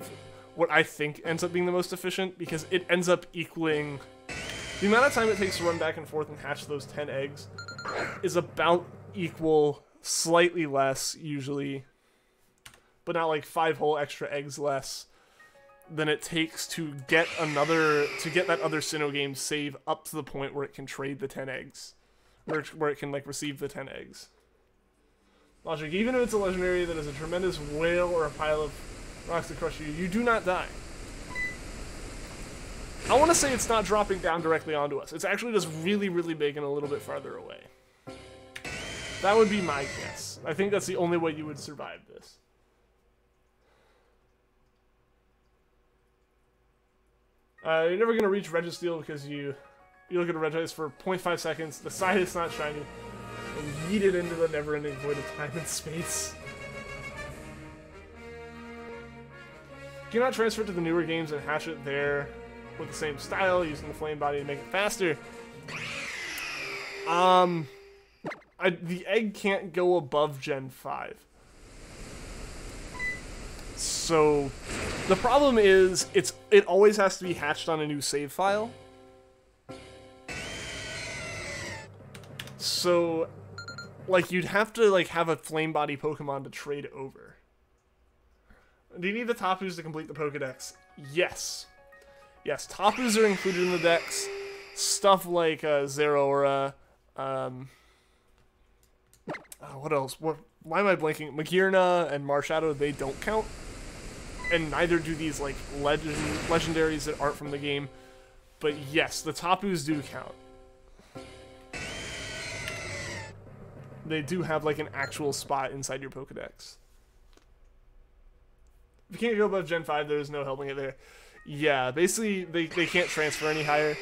think ends up being the most efficient, because it ends up equaling the amount of time it takes to run back and forth and hatch those 10 eggs is about equal, slightly less usually, but not like 5 whole extra eggs less than it takes to get that other Sinnoh game save up to the point where it can trade the 10 eggs, where it can like receive the 10 eggs. Logic, even if it's a legendary that is a tremendous whale or a pile of rocks to crush you, you do not die. I want to say it's not dropping down directly onto us. It's actually just really, really big and a little bit farther away. That would be my guess. I think that's the only way you would survive this. You're never going to reach Registeel because you look at a Regice for 0.5 seconds, decide it's not shiny, and yeet it into the never-ending void of time and space. You cannot transfer it to the newer games and hatch it there with the same style, using the flame body to make it faster. The egg can't go above Gen 5. So the problem is it always has to be hatched on a new save file. So like you'd have to like have a flame body Pokemon to trade over. Do you need the Tapus to complete the Pokedex? Yes. Yes, Tapus are included in the Dex. Stuff like Zeraora, what else? Why am I blanking? Magearna and Marshadow, they don't count. And neither do these like legendaries that aren't from the game. But yes, the Tapus do count. They do have like an actual spot inside your Pokedex. If you can't go above Gen 5, there's no helping it there. Yeah, basically they can't transfer any higher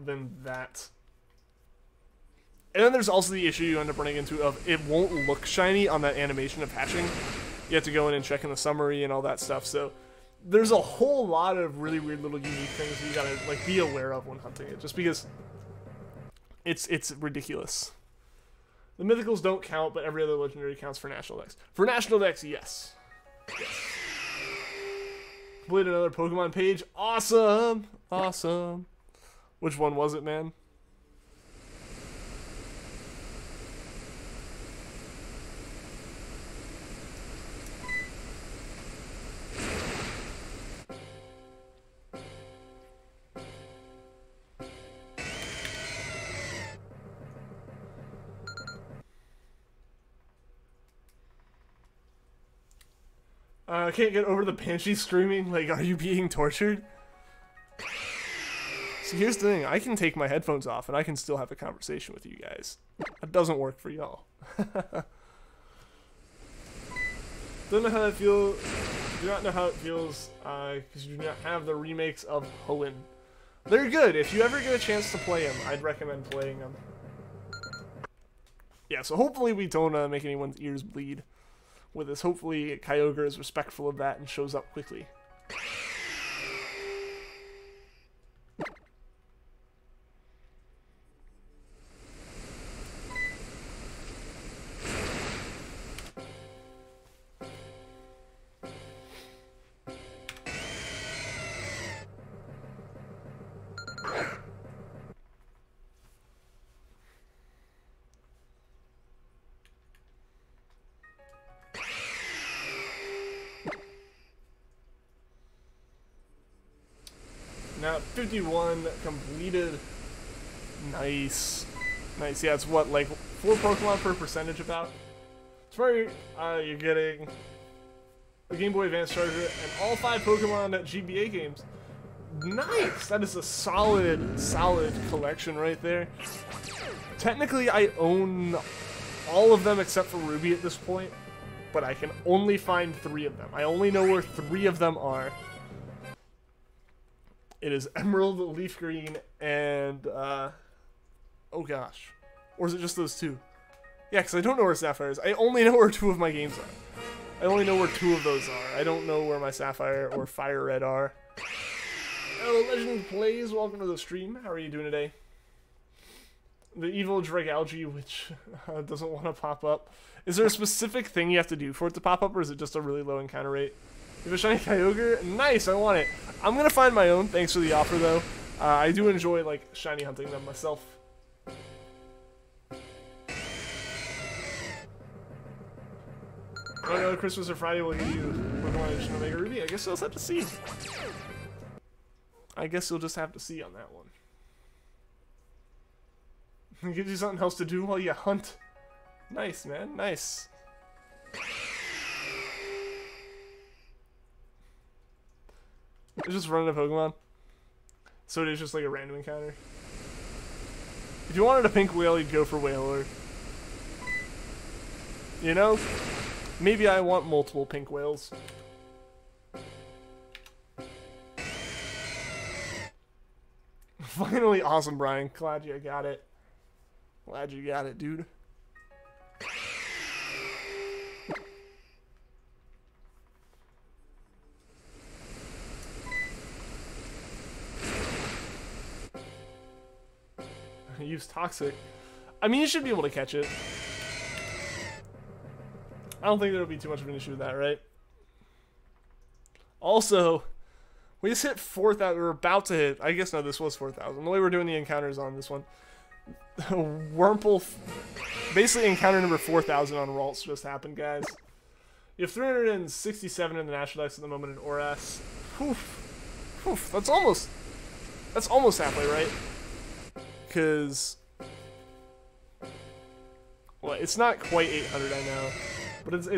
than that. And then there's also the issue you end up running into of it won't look shiny on that animation of hatching. You have to go in and check in the summary and all that stuff. So there's a whole lot of really weird little unique things that you gotta like be aware of when hunting it, just because it's ridiculous. The mythicals don't count, but every other legendary counts for National Dex. For National Dex, yes. Yes. Completed another Pokemon page. Awesome! Awesome. Which one was it, man? I can't get over the Banshee screaming, like, are you being tortured? See, here's the thing, I can take my headphones off and I can still have a conversation with you guys. That doesn't work for y'all. Don't know how that feels. Do not know how it feels, because you do not have the remakes of Hoenn. They're good. If you ever get a chance to play them, I'd recommend playing them. Yeah, so hopefully we don't make anyone's ears bleed with this. Hopefully Kyogre is respectful of that and shows up quickly. Now, 51 completed. Nice. Nice. Yeah, it's what, like 4 Pokemon per percentage about? It's where you're getting the Game Boy Advance Charger and all 5 Pokemon GBA games. Nice! That is a solid, solid collection right there. Technically, I own all of them except for Ruby at this point, but I can only find 3 of them. I only know where 3 of them are. It is Emerald, Leaf Green, and, oh gosh. Or is it just those 2? Yeah, because I don't know where Sapphire is. I only know where 2 of my games are. I only know where 2 of those are. I don't know where my Sapphire or Fire Red are. Hello, Legend Plays. Welcome to the stream. How are you doing today? The evil Dragalge, which doesn't want to pop up. Is there a specific thing you have to do for it to pop up, or is it just a really low encounter rate? You have a shiny Kyogre? Nice, I want it. I'm gonna find my own, thanks for the offer, though. I do enjoy, like, shiny hunting them myself. Oh no, Christmas or Friday will give you Pokemon Edition Omega Ruby? I guess you'll just have to see. I guess you'll just have to see on that one. It gives you something else to do while you hunt. Nice, man. Nice. It's just running a Pokemon. So it is just like a random encounter. If you wanted a pink whale, you'd go for Whaler. You know? Maybe I want multiple pink whales. Finally, awesome, Brian. Glad you got it. Glad you got it, dude. Use Toxic. I mean, you should be able to catch it. I don't think there'll be too much of an issue with that, right? Also, we just hit 4,000. We're about to hit. I guess no, this was 4,000. The way we're doing the encounters on this one, Wurmple, basically encounter number 4,000 on Ralts just happened, guys. You have 367 in the National Dex at the moment in Oras. Oof. Oof. That's almost halfway, right? Because, well, it's not quite 800, I know, but it's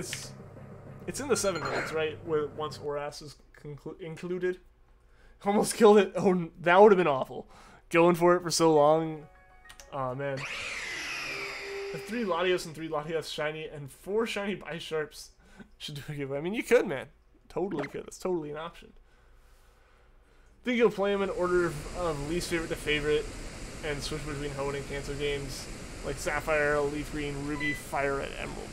in the 700s, right? Where once Oras is included. Almost killed it. Oh, that would have been awful. Going for it for so long. Oh man. 3 Latios and 3 Latios shiny and 4 shiny Bisharps should do a giveaway. I mean, you could, man. Totally could. That's totally an option. I think you'll play them in order of least favorite to favorite and switch between Hoenn and Cancer games like Sapphire, Leaf Green, Ruby, Fire, and Emerald.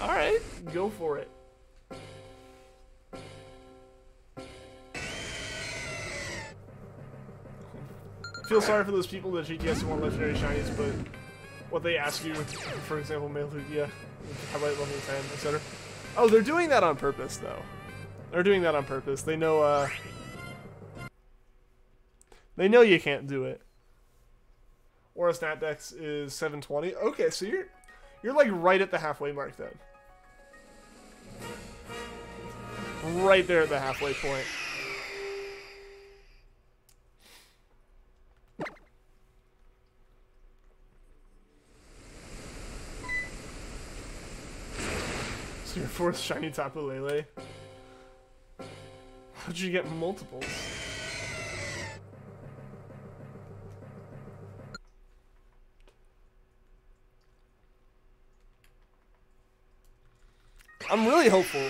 Alright, go for it. I feel sorry for those people that GTS want legendary shinies, but what they ask you, for example, male Lugia, highlight level 10, etc. Oh, they're doing that on purpose, though. They're doing that on purpose. They know you can't do it. Aura Stat Dex is 720. Okay, so you're like right at the halfway mark then. Right there at the halfway point. So your 4th shiny Tapu Lele. How'd you get multiples? I'm really hopeful,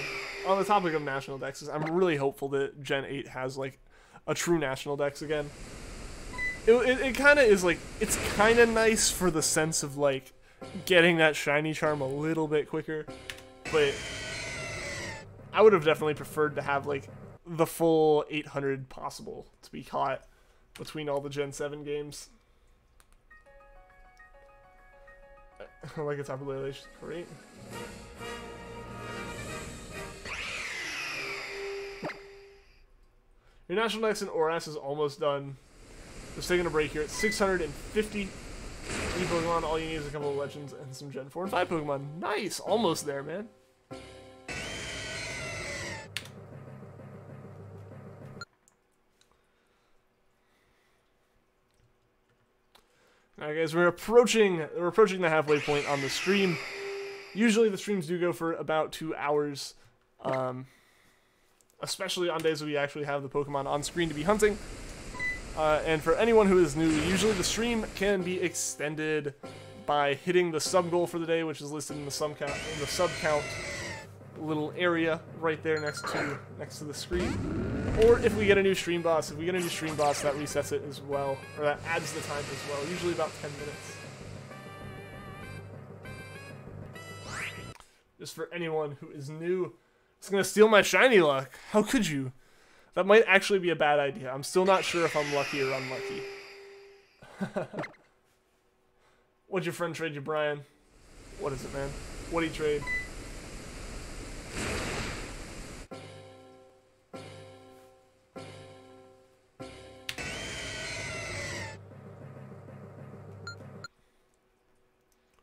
on the topic of national dexes, I'm really hopeful that Gen 8 has, like, a true national dex again. It kind of is, like, it's kind of nice for the sense of, like, getting that shiny charm a little bit quicker, but I would have definitely preferred to have, like, the full 800 possible to be caught between all the Gen 7 games. Like a Tapu Lele, great. Your National Dex in Oras is almost done. Just taking a break here at 650. 3 Pokemon, all you need is a couple of Legends and some Gen 4 and 5 Pokemon. Nice! Almost there, man. Alright guys, we're approaching the halfway point on the stream. Usually the streams do go for about 2 hours. Especially on days where we actually have the Pokemon on screen to be hunting. And for anyone who is new, usually the stream can be extended by hitting the sub goal for the day, which is listed in the sub count little area right there next to the screen. Or if we get a new stream boss, that resets it as well, or that adds the time as well. Usually about 10 minutes. Just for anyone who is new. It's gonna steal my shiny luck. How could you? That might actually be a bad idea. I'm still not sure if I'm lucky or unlucky. What'd your friend trade you, Brian? What is it, man? What'd he trade?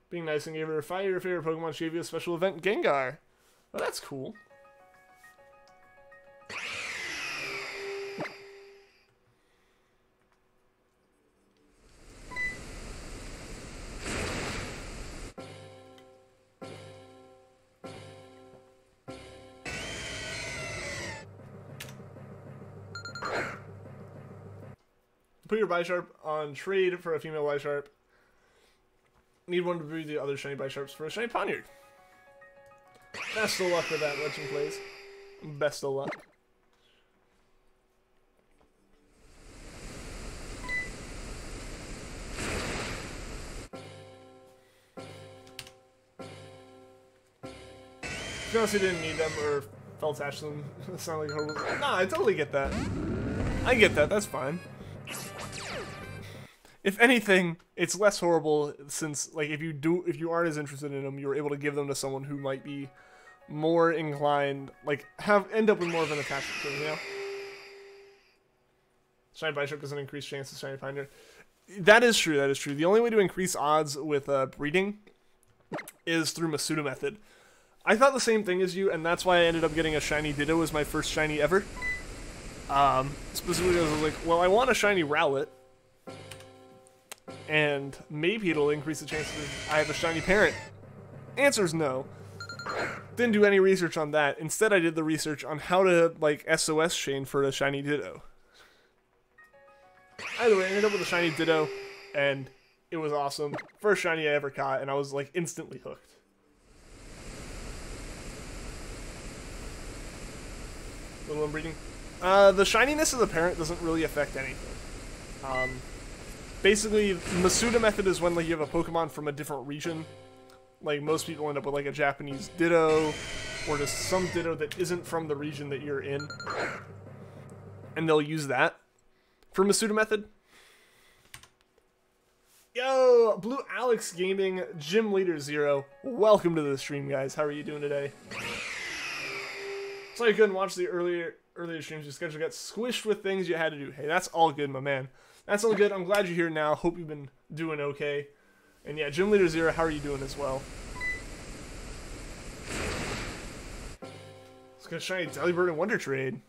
Being nice and gave her a fire. Your favorite Pokemon. She gave you a special event, Gengar. Oh, that's cool. Put your Bisharp on trade for a female Bisharp. Need one to breed the other shiny Bisharps for a shiny Ponyard. Best of luck with that, Legend Plays. Best of luck. If you honestly didn't need them or felt attached to them, it sounded like horrible. Nah, I totally get that. I get that, that's fine. If anything, it's less horrible since, like, if you aren't as interested in them, you're able to give them to someone who might be more inclined, like, end up with more of an attachment to them, you know? Shiny Bisharp doesn't increase chances of Shiny Pioneer. That is true, that is true. The only way to increase odds with breeding is through Masuda method. I thought the same thing as you, and that's why I ended up getting a Shiny Ditto as my first Shiny ever. Specifically, I was like, well, I want a Shiny Rowlet. And maybe it'll increase the chances I have a shiny parent. Answer's no. Didn't do any research on that. Instead, I did the research on how to, like, SOS chain for a shiny Ditto. Either way, I ended up with a shiny Ditto, and it was awesome. First shiny I ever caught, and I was, like, instantly hooked. Little inbreeding. The shininess of the parent doesn't really affect anything. Basically, Masuda method is when, like, you have a Pokemon from a different region. Like, most people end up with, like, a Japanese Ditto, or just some Ditto that isn't from the region that you're in. And they'll use that for Masuda method. Yo, Blue Alex Gaming, Gym Leader 0. Welcome to the stream, guys. How are you doing today? Sorry you couldn't watch the earlier streams. Your schedule got squished with things you had to do. Hey, that's all good, my man. That's all good. I'm glad you're here now. Hope you've been doing okay. And yeah, Gym Leader 0, how are you doing as well? Let's get a shiny Delibird and Wonder Trade.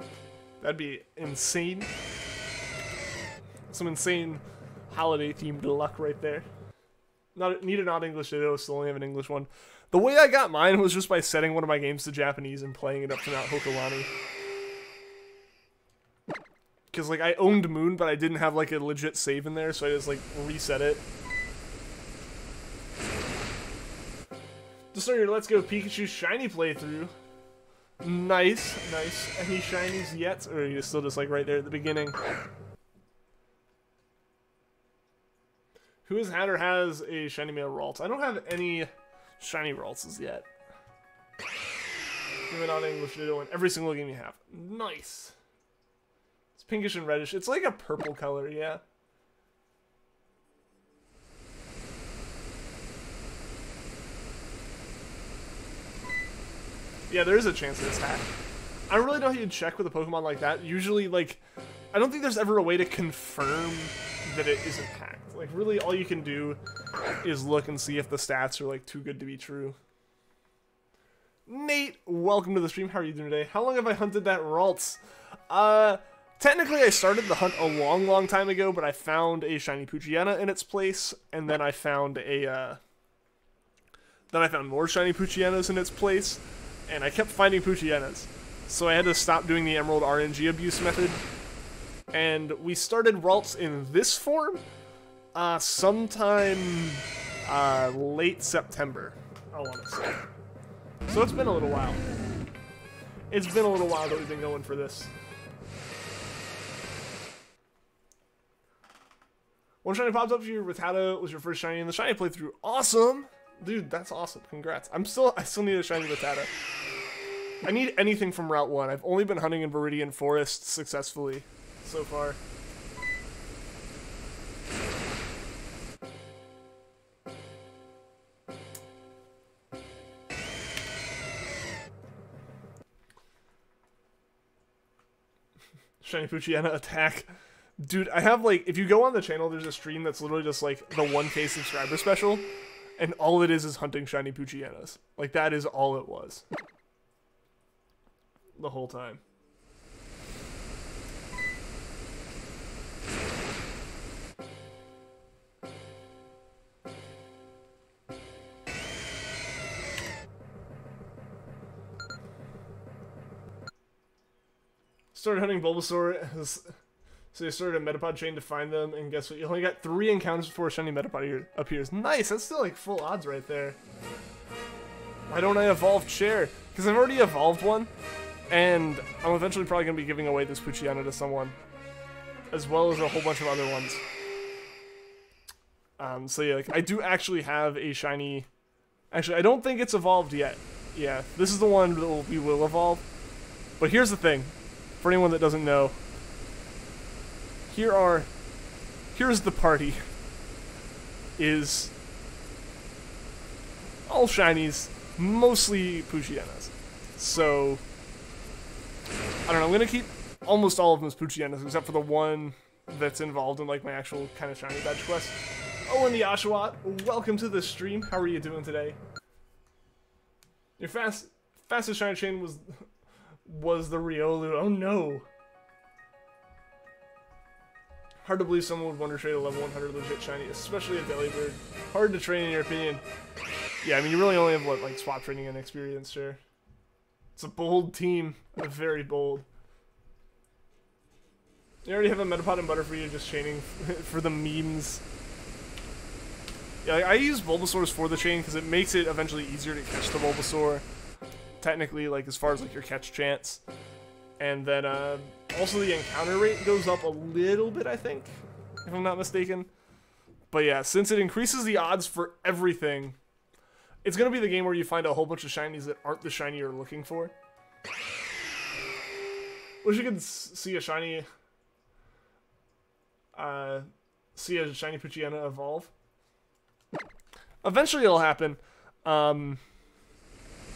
That'd be insane. Some insane holiday-themed luck right there. Need a non-English Ditto, still only have an English one. The way I got mine was just by setting one of my games to Japanese and playing it up to Mount Hokulani. Because, like, I owned Moon, but I didn't have, like, a legit save in there, so I just, like, reset it. To start your Let's Go Pikachu Shiny playthrough. Nice, nice. Any Shinies yet? Or are you still just, like, right there at the beginning? Who has had or has a Shiny Male Ralts? I don't have any Shiny Raltses yet. Give it on English Ditto in every single game you have. Nice. Pinkish and reddish. It's like a purple color, yeah. Yeah, there is a chance that it's hacked. I don't really know how you'd check with a Pokemon like that. Usually, like, I don't think there's ever a way to confirm that it isn't hacked. Like, really, all you can do is look and see if the stats are, like, too good to be true. Nate, welcome to the stream. How are you doing today? How long have I hunted that Ralts? Technically, I started the hunt a long, long time ago, but I found a shiny Poochyena in its place, and then I found more shiny Poochyenas in its place, and I kept finding Poochyenas. So I had to stop doing the Emerald RNG abuse method, and we started Ralts in this form sometime late September, I want to say. So it's been a little while. It's been a little while that we've been going for this. One shiny pops up to you. Rattata was your first shiny in the shiny playthrough. Awesome! Dude, that's awesome. Congrats. I still need a shiny Rattata. I need anything from Route 1. I've only been hunting in Viridian Forest successfully so far. Shiny Poochyena attack. Dude, I have, like, if you go on the channel, there's a stream that's literally just, like, the 1K subscriber special, and all it is hunting Shiny Poochyenas. Like, that is all it was. The whole time. Started hunting Bulbasaur, so you started a Metapod chain to find them, and guess what? You only got 3 encounters before a Shiny Metapod appears. Nice, that's still like full odds right there. Why don't I evolve Chair? Because I've already evolved one, and I'm eventually probably going to be giving away this Poochyena to someone, as well as a whole bunch of other ones. So yeah, like, I do actually have a Shiny... Actually, I don't think it's evolved yet. Yeah, this is the one that we will evolve. But here's the thing. For anyone that doesn't know, here's the party. Is all Shinies, mostly Poochyenas. So, I don't know, I'm gonna keep almost all of them as Poochyenas, except for the one that's involved in, like, my actual kind of Shiny badge quest. Oh, and the Oshawott, welcome to the stream. How are you doing today? Your fastest Shiny chain was the Riolu. Oh no. Hard to believe someone would Wonder Trade a level 100 legit Shiny, especially a Delibird. Hard to train in your opinion. Yeah, I mean, you really only have, what, like, swap training and experience, sure. It's a bold team. Very bold. You already have a Metapod and Butterfree, just chaining for the memes. Yeah, like, I use Bulbasaurs for the chain because it makes it eventually easier to catch the Bulbasaur. Technically, like, as far as, like, your catch chance. And then, also the encounter rate goes up a little bit, I think, if I'm not mistaken. But yeah, since it increases the odds for everything, it's going to be the game where you find a whole bunch of Shinies that aren't the Shiny you're looking for. Wish you could see a Shiny Poochyena evolve. Eventually it'll happen.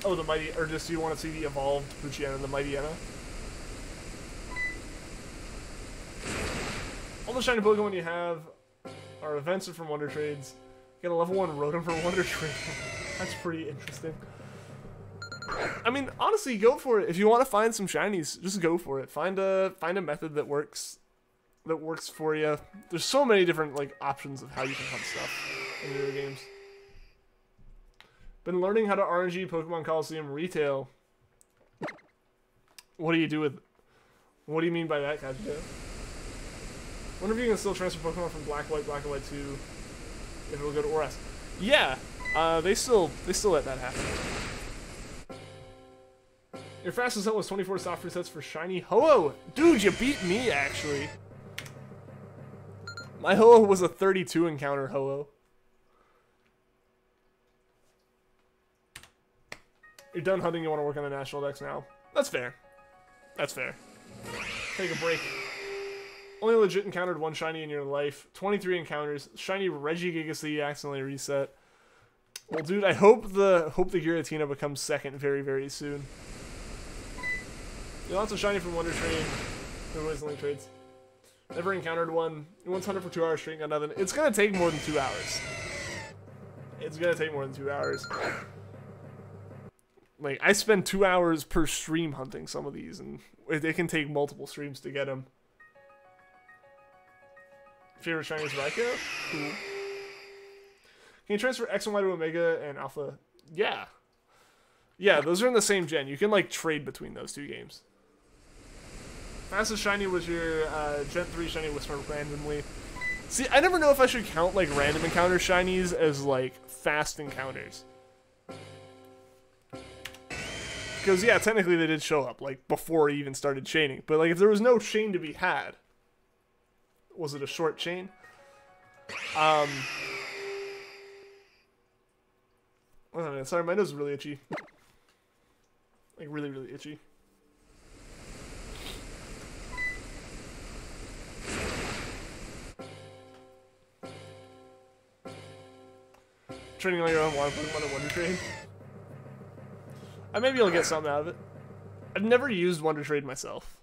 Oh, the Mighty, or just you want to see the evolved Poochyena, the Mightyena? All the Shiny Pokemon you have are events or from Wonder Trades. Get a level 1 Rotom for Wonder Trade. That's pretty interesting. I mean, honestly, go for it. If you want to find some Shinies, just go for it. Find a method that works for you. There's so many different, like, options of how you can hunt stuff in video games. Been learning how to RNG Pokemon Coliseum retail. What do you do with... What do you mean by that, Kajito? Wonder if you can still transfer Pokemon from Black and White 2 if it'll go to ORAS. Yeah, they still let that happen. Your fastest hunt was 24 soft resets for Shiny Ho-Oh! Dude, you beat me, actually. My Ho-Oh was a 32 encounter Ho-Oh. You're done hunting, you want to work on the National Dex now. That's fair. That's fair. Take a break. Only legit encountered one Shiny in your life. 23 encounters. Shiny Regigigas that you accidentally reset. Well, dude, I hope the Giratina becomes second very, very soon. You lots of Shiny from Wonder Trade. Who recently trades. Never encountered one. You once hunted for 2 hours straight, got nothing. It's gonna take more than 2 hours. It's gonna take more than 2 hours. Like, I spend 2 hours per stream hunting some of these, and it can take multiple streams to get them. Favorite Shiny is Raikou? Cool. Can you transfer X and Y to Omega and Alpha? Yeah. Yeah, those are in the same gen. You can, like, trade between those 2 games. Fastest Shiny was your Gen 3 Shiny Whisper randomly. See, I never know if I should count, like, random encounter Shinies as, like, fast encounters. Because, yeah, technically they did show up, like, before he even started chaining. But, like, if there was no chain to be had, was it a short chain? Sorry, my nose is really itchy. Like, really, really itchy. Training on your own water Pokemon in Wonder Trade. Maybe I'll get something out of it. I've never used Wonder Trade myself.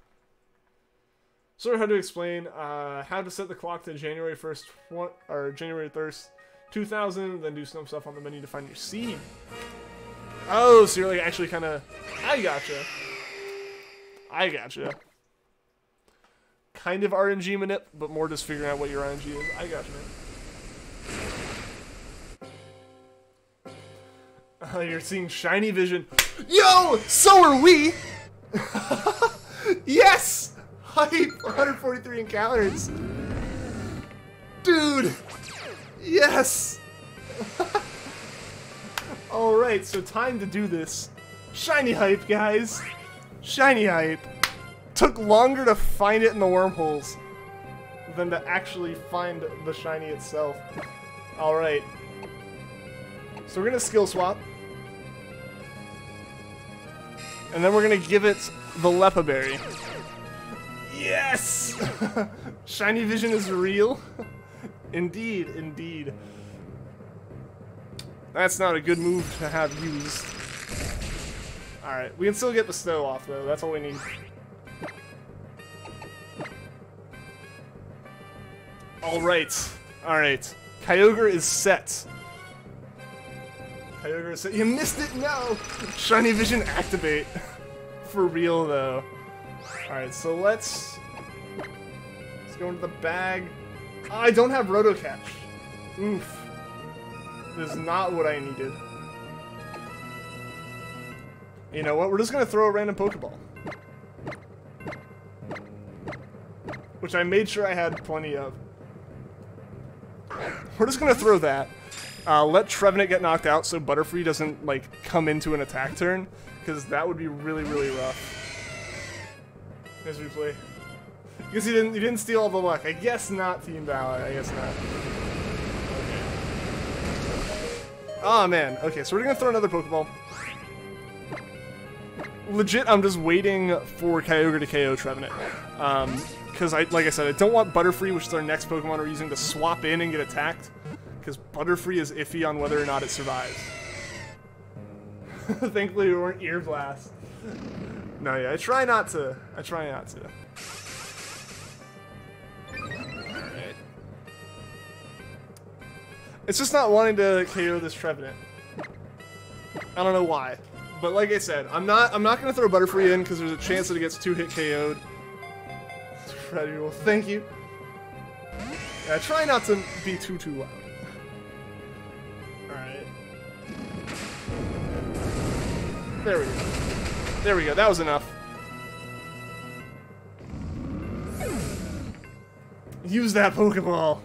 Sort of how to explain how to set the clock to January 1st or January 1st, 2000, then do some stuff on the menu to find your seed. Oh, so you're like actually kind of... I gotcha. I gotcha. Kind of RNG manip, but more just figuring out what your RNG is. I gotcha, man. You're seeing shiny vision. Yo! So are we! Yes! Hype! 143 encounters. Dude! Yes! Alright, so time to do this. Shiny hype, guys. Shiny hype. Took longer to find it in the wormholes than to actually find the shiny itself. Alright. So we're gonna skill swap. And then we're gonna give it the Lepa Berry. Yes! Shiny vision is real. Indeed, indeed. That's not a good move to have used. Alright, we can still get the snow off though, that's all we need. Alright, alright. Kyogre is set. Kyogre is set. You missed it, no! Shiny vision activate. For real though. Alright, so let's go into the bag. Oh, I don't have Roto Catch. Oof. This is not what I needed. You know what? We're just gonna throw a random Pokeball. Which I made sure I had plenty of. We're just gonna throw that. Let Trevenant get knocked out so Butterfree doesn't, like, come into an attack turn. Because that would be really, really rough. As we play. Because you didn't steal all the luck. I guess not, Team Valor. I guess not. Okay. Oh man. Okay, so we're gonna throw another Pokeball. Legit, I'm just waiting for Kyogre to KO Trevenant. Because like I said, I don't want Butterfree, which is our next Pokemon we're using, to swap in and get attacked. Because Butterfree is iffy on whether or not it survives. Thankfully we weren't Ear Blast. No, yeah, I try not to. I try not to. Alright. It's just not wanting to KO this Trevenant. I don't know why. But like I said, I'm not gonna throw Butterfree in because there's a chance that it gets 2-hit KO'd. Freddy, well, thank you. Yeah, I try not to be too loud. Alright. There we go. There we go, that was enough. Use that Pokeball!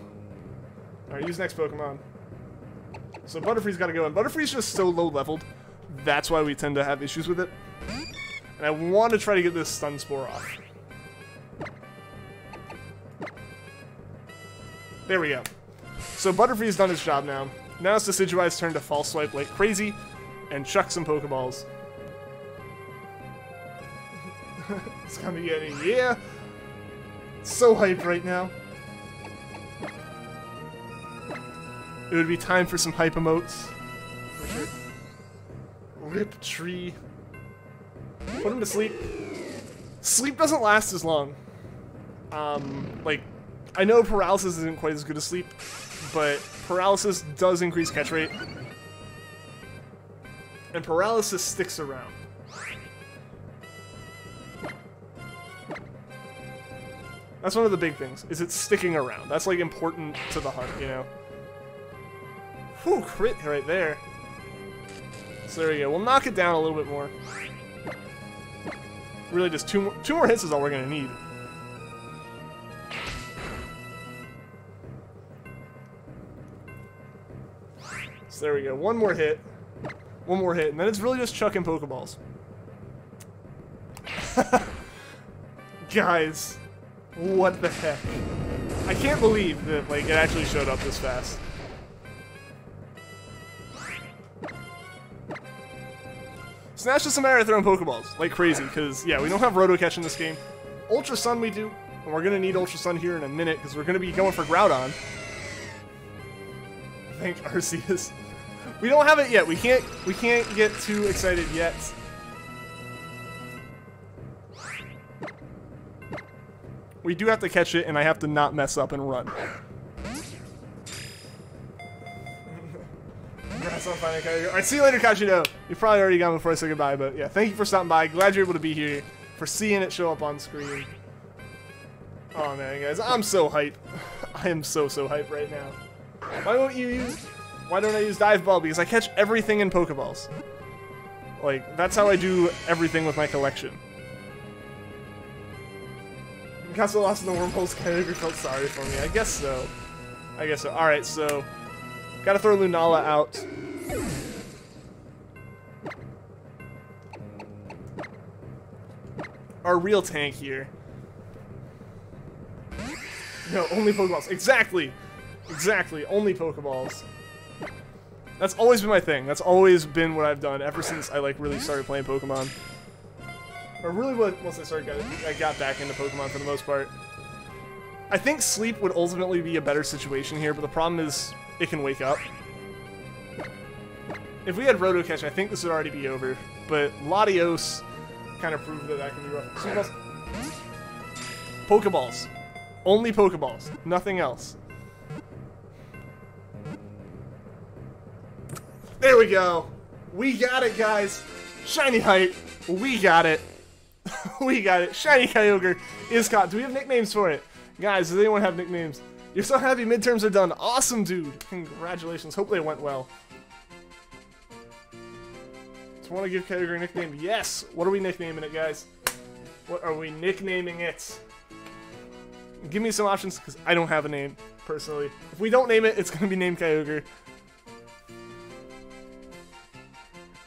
Alright, use next Pokemon. So Butterfree's gotta go in. Butterfree's just so low leveled. That's why we tend to have issues with it. And I want to try to get this Stun Spore off. There we go. So Butterfree's done his job now. Now it's Decidueye's turn to False Swipe like crazy and chuck some Pokeballs. It's gonna be getting, yeah! So hyped right now. It would be time for some hype emotes. Rip Tree. Put him to sleep. Sleep doesn't last as long. Like, I know Paralysis isn't quite as good as Sleep, but Paralysis does increase catch rate. And Paralysis sticks around. That's one of the big things, is it's sticking around. That's, like, important to the hunt, you know? Whew, crit right there. So there we go. We'll knock it down a little bit more. Really, just two more hits is all we're gonna need. So there we go. One more hit, and then it's really just chucking Pokeballs. Guys, what the heck? I can't believe that, like, it actually showed up this fast. So now it's just a matter of throwing Pokeballs like crazy, because, yeah, we don't have Roto Catch in this game. Ultra Sun we do, and we're going to need Ultra Sun here in a minute, because we're going to be going for Groudon. I think Arceus. We don't have it yet. We can't get too excited yet. We do have to catch it, and I have to not mess up and run. Congrats on finding Kyogre. Alright, see you later, Kachino. You're probably already gone before I say goodbye, but yeah, thank you for stopping by. Glad you're able to be here, for seeing it show up on screen. Oh man, guys, I'm so hyped. I am so hyped right now. Why don't I use Dive Ball? Because I catch everything in Pokeballs. Like, that's how I do everything with my collection. Got so lost in the wormholes, Kyogre felt sorry for me. I guess so. Alright, so gotta throw Lunala out. Our real tank here. No, only Pokeballs. Exactly! Exactly, only Pokeballs. That's always been my thing. That's always been what I've done ever since I, like, really started playing Pokemon. Or really once I got back into Pokemon for the most part. I think sleep would ultimately be a better situation here, but the problem is it can wake up. If we had Roto Catch, I think this would already be over. But Latios kind of proved that can be rough. Pokeballs. Only Pokeballs. Nothing else. There we go. We got it, guys. Shiny height. We got it. We got it. Shiny Kyogre is caught. Do we have nicknames for it? Guys, does anyone have nicknames? You're so happy midterms are done. Awesome, dude. Congratulations. Hopefully it went well. Do you want to give Kyogre a nickname? Yes. What are we nicknaming it, guys? What are we nicknaming it? Give me some options, because I don't have a name, personally. If we don't name it, it's going to be named Kyogre.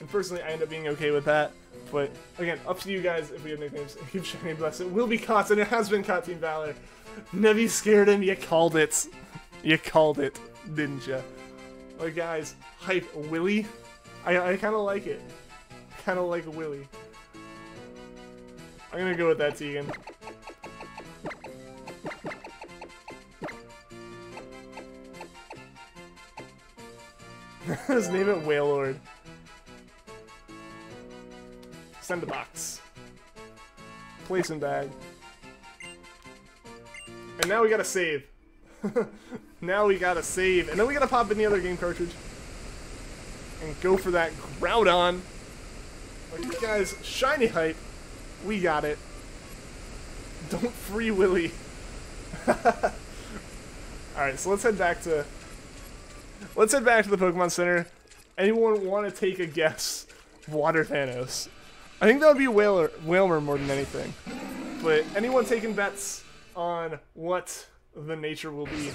And personally, I end up being okay with that. But, again, up to you guys if we have nicknames. Keep Shiny Bless. It will be caught, and it has been caught, Team Valor. Nevi scared him. You called it. You called it, didn't you? Like, guys, hype Willy. I kind of like it. Kind of like Willy. I'm going to go with that, Tegan. Let's name it Wailord. Send a box. Place in bag. And now we gotta save. Now we gotta save. And then we gotta pop in the other game cartridge. And go for that Groudon. Like, guys, shiny hype. We got it. Don't free Willy. Alright, so let's head back to the Pokemon Center. Anyone want to take a guess? Water Thanos. I think that would be Wailmer more than anything. But anyone taking bets on what the nature will be?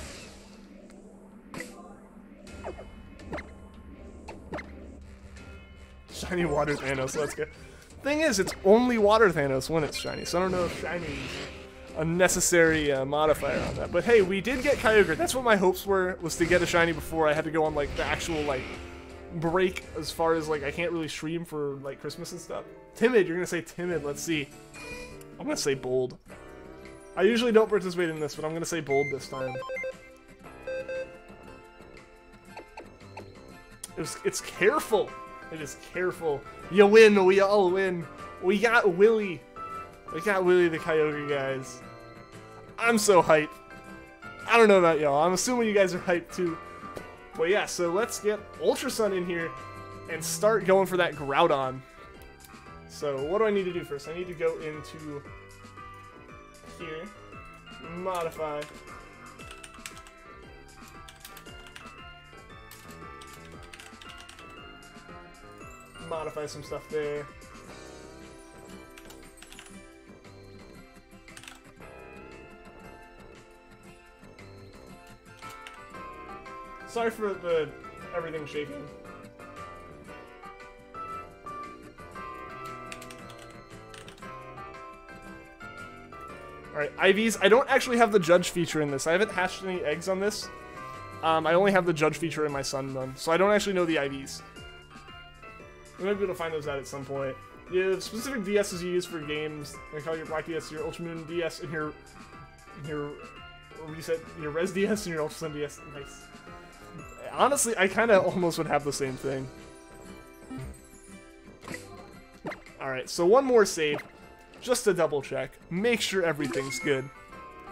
Shiny Water Thanos, let's go. Thing is, it's only Water Thanos when it's shiny, so I don't know if shiny is a necessary modifier on that. But hey, we did get Kyogre. That's what my hopes were, was to get a shiny before I had to go on, like, the actual, like, break as far as, like, I can't really stream for, like, Christmas and stuff. Timid, you're gonna say timid. Let's see. I'm gonna say bold. I usually don't participate in this, but I'm gonna say bold this time. It's careful. It is careful. You win. We all win. We got Willy. We got Willy the Kyogre, guys. I'm so hyped. I don't know about y'all. I'm assuming you guys are hyped too. But yeah, so let's get Ultra Sun in here and start going for that Groudon. So what do I need to do first? I need to go into here, modify. Modify some stuff there. Sorry for the everything shaking. Alright, IVs. I don't actually have the judge feature in this. I haven't hatched any eggs on this. I only have the judge feature in my Sun run, so I don't actually know the IVs. We might be able to find those out at some point. You have specific DSs you use for games. I call your Black DS, your Ultra Moon DS, and your reset, your Res DS, and your Ultra Sun DS. Nice. Honestly, I kind of almost would have the same thing. Alright, so one more save, just to double check. Make sure everything's good.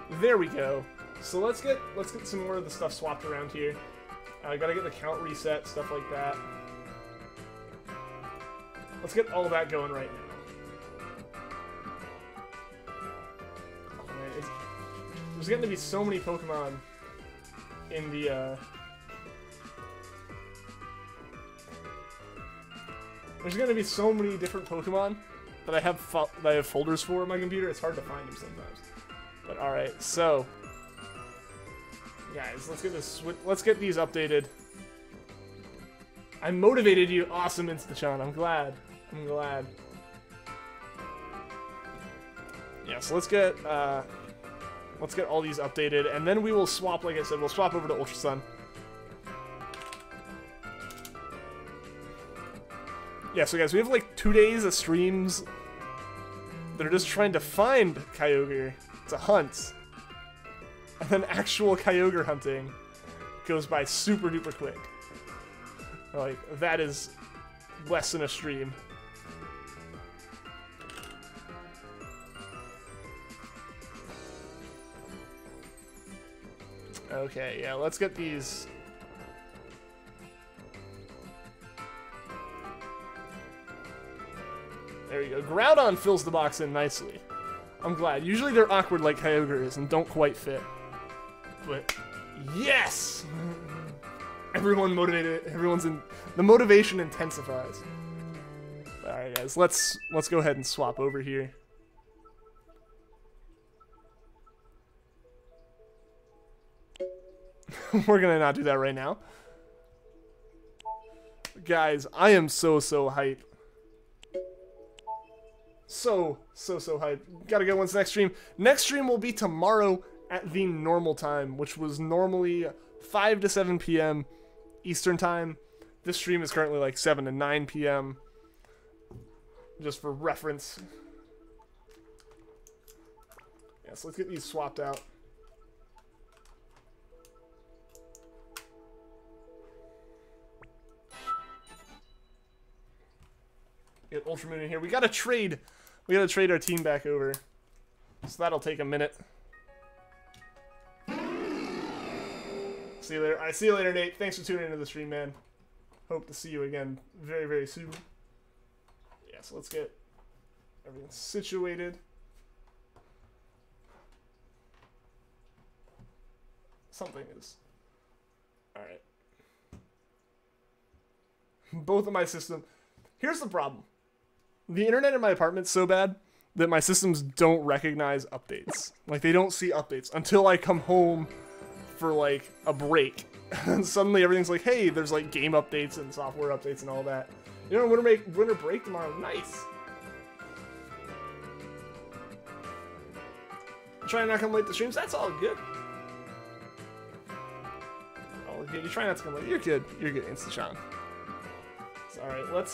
There we go. So let's get some more of the stuff swapped around here. I gotta get the count reset, stuff like that. Let's get all that going right now. Oh man, there's getting to be so many Pokemon in the there's gonna be so many different Pokemon that I have folders for on my computer. It's hard to find them sometimes. But all right, so guys, let's get these updated. I motivated you, awesome Instachan. I'm glad. Yeah, so let's get all these updated, and then we will swap. Like I said, we'll swap over to Ultra Sun. Yeah, so guys, we have like 2 days of streams that are just trying to find Kyogre. It's a hunt. And then actual Kyogre hunting goes by super duper quick. Like, that is less than a stream. Okay, yeah, let's get these. There we go. Groudon fills the box in nicely. I'm glad. Usually they're awkward like Kyogre is and don't quite fit. But yes! Everyone motivated. Everyone's in. The motivation intensifies. All right, guys. Let's go ahead and swap over here. We're gonna not do that right now, guys. I am so hype. So hype. Gotta go once next stream. Next stream will be tomorrow at the normal time, which was normally 5 to 7 p.m. Eastern time. This stream is currently like 7 to 9 p.m. just for reference. Yeah, so let's get these swapped out. Get Ultramoon in here. We gotta trade our team back over. So that'll take a minute. See you later. See you later, Nate. Thanks for tuning into the stream, man. Hope to see you again very, very soon. Yeah, so let's get everything situated. Something is. Alright. Both of my systems. Here's the problem. The internet in my apartment's so bad that my systems don't recognize updates. Like, they don't see updates until I come home for, like, a break. And suddenly everything's like, hey, there's, like, game updates and software updates and all that. You know, winter break tomorrow. Nice. Try not to come late to streams. That's all good. All good. You try not to come late. You're good. You're good, Insta-chan. Alright, let's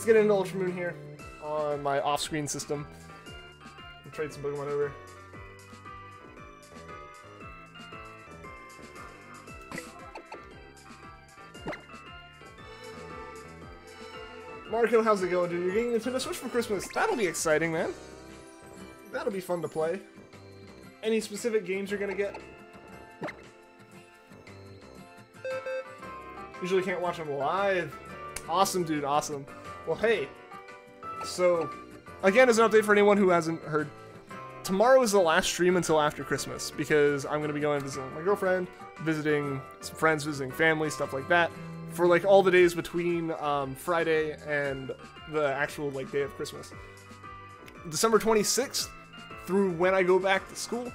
get into Ultramoon here on my off-screen system. And trade some Pokemon over. Marco, how's it going, dude? You're getting Nintendo Switch for Christmas. That'll be exciting, man. That'll be fun to play. Any specific games you're gonna get? Usually can't watch them live. Awesome, dude, awesome. Well, hey, so, again, as an update for anyone who hasn't heard, tomorrow is the last stream until after Christmas, because I'm going to be going to visit my girlfriend, visiting some friends, visiting family, stuff like that, for, like, all the days between Friday and the actual, like, day of Christmas. December 26th, through when I go back to school,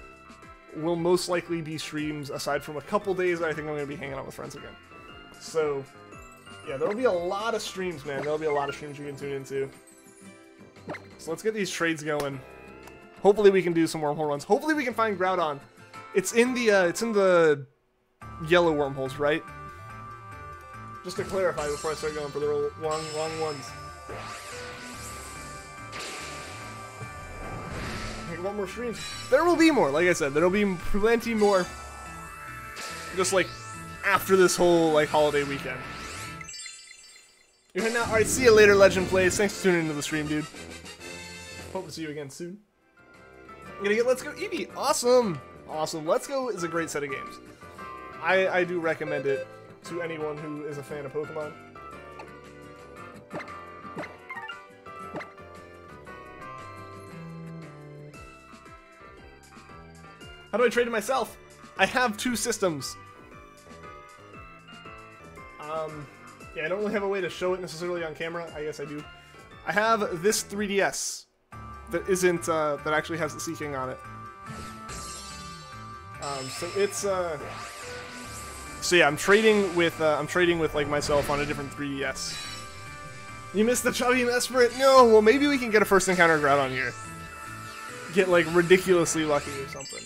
will most likely be streams, aside from a couple days that I think I'm going to be hanging out with friends again. So, yeah, there'll be a lot of streams, man. There'll be a lot of streams you can tune into. So let's get these trades going. Hopefully we can do some wormhole runs. Hopefully we can find Groudon. It's in the yellow wormholes, right? Just to clarify before I start going for the long ones. I want more streams. There will be more, like I said. There'll be plenty more. Just like after this whole like holiday weekend. You're heading out. Alright, see you later, Legend Plays. Thanks for tuning into the stream, dude. Hope to see you again soon. I'm gonna get Let's Go Eevee. Awesome. Awesome. Let's Go is a great set of games. I do recommend it to anyone who is a fan of Pokemon. How do I trade it myself? I have 2 systems. Yeah, I don't really have a way to show it necessarily on camera. I guess I do. I have this 3DS that isn't, that actually has the Seeking on it. So it's, so yeah, I'm trading with like myself on a different 3DS. You missed the Chubby Mesprit? No, well maybe we can get a first encounter Groudon here. Get like ridiculously lucky or something.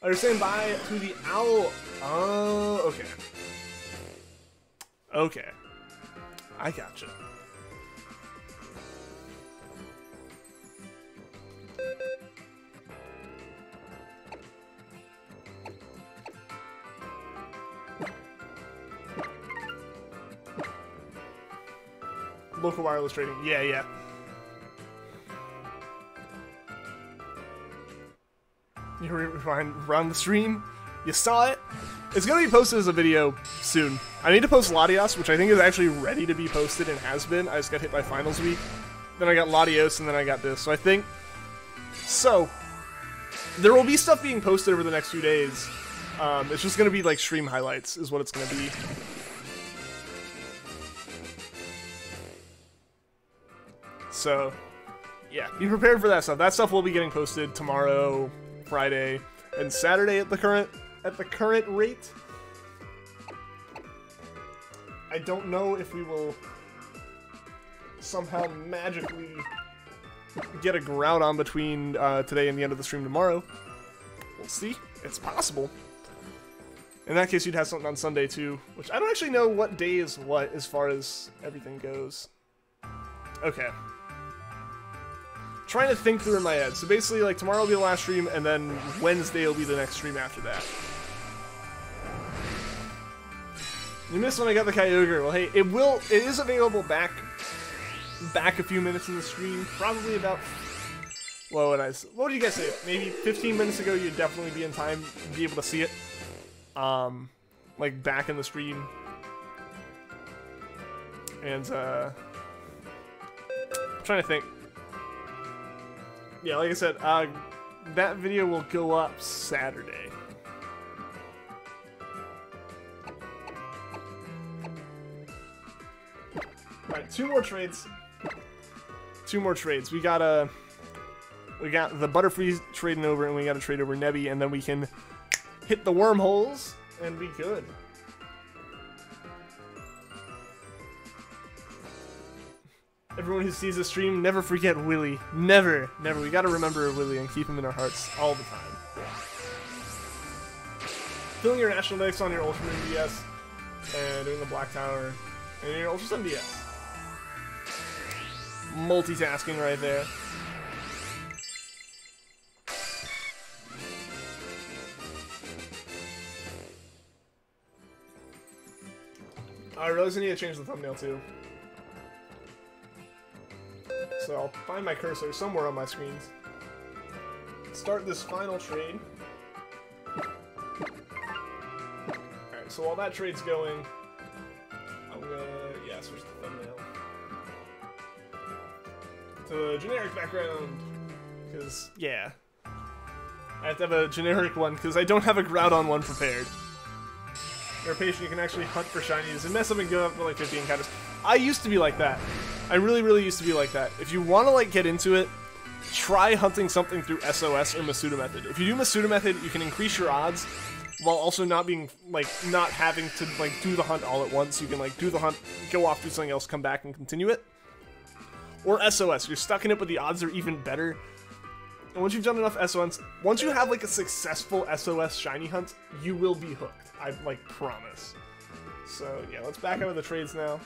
You're saying bye to the owl. Oh, okay. Okay. I gotcha. Local wireless trading. Yeah, yeah. You run the stream. You saw it. It's gonna be posted as a video soon. I need to post Latios, which I think is actually ready to be posted and has been. I just got hit by finals week. Then I got Latios, and then I got this. So I think... So, there will be stuff being posted over the next few days. It's just gonna be like stream highlights is what it's gonna be. So, yeah, be prepared for that stuff. That stuff will be getting posted tomorrow, Friday, and Saturday at the current rate. I don't know if we will somehow magically get a Groudon between today and the end of the stream tomorrow. We'll see. It's possible. In that case, you'd have something on Sunday too, which I don't actually know what day is what as far as everything goes. Okay. Trying to think through in my head. So basically, like, tomorrow will be the last stream, and then Wednesday will be the next stream after that. You missed when I got the Kyogre. Well, hey, it is available back a few minutes in the stream. Probably about, what would you guys say? Maybe 15 minutes ago, you'd definitely be in time to be able to see it. Like, back in the stream. And, I'm trying to think. Yeah, like I said, that video will go up Saturday. Alright, 2 more trades. 2 more trades. We got the Butterfree trading over, and we got to trade over Nebby, and then we can hit the wormholes and be good. Everyone who sees the stream, never forget Willy. Never, never. We gotta remember Willy and keep him in our hearts all the time. Filling your National Dex on your Ultra Moon DS, and doing the Black Tower, and your Ultra Sun DS. Multitasking right there. I realize I need to change the thumbnail too. So I'll find my cursor somewhere on my screens. Start this final trade. Alright, so while that trade's going, I'm gonna, yeah, switch the thumbnail to a generic background. Because, yeah. I have to have a generic one, because I don't have a Groudon one prepared. You're patient, you can actually hunt for shinies and mess up and go up to like 50 encounters. I used to be like that. I really, really used to be like that. If you want to like get into it, try hunting something through SOS or Masuda Method. If you do Masuda Method, you can increase your odds while also not being like not having to like do the hunt all at once. You can like do the hunt, go off, do something else, come back and continue it. Or SOS, you're stuck in it, but the odds are even better. And once you've done enough SOS, once you have like a successful SOS shiny hunt, you will be hooked. I like promise. So yeah, let's back out of the trades now.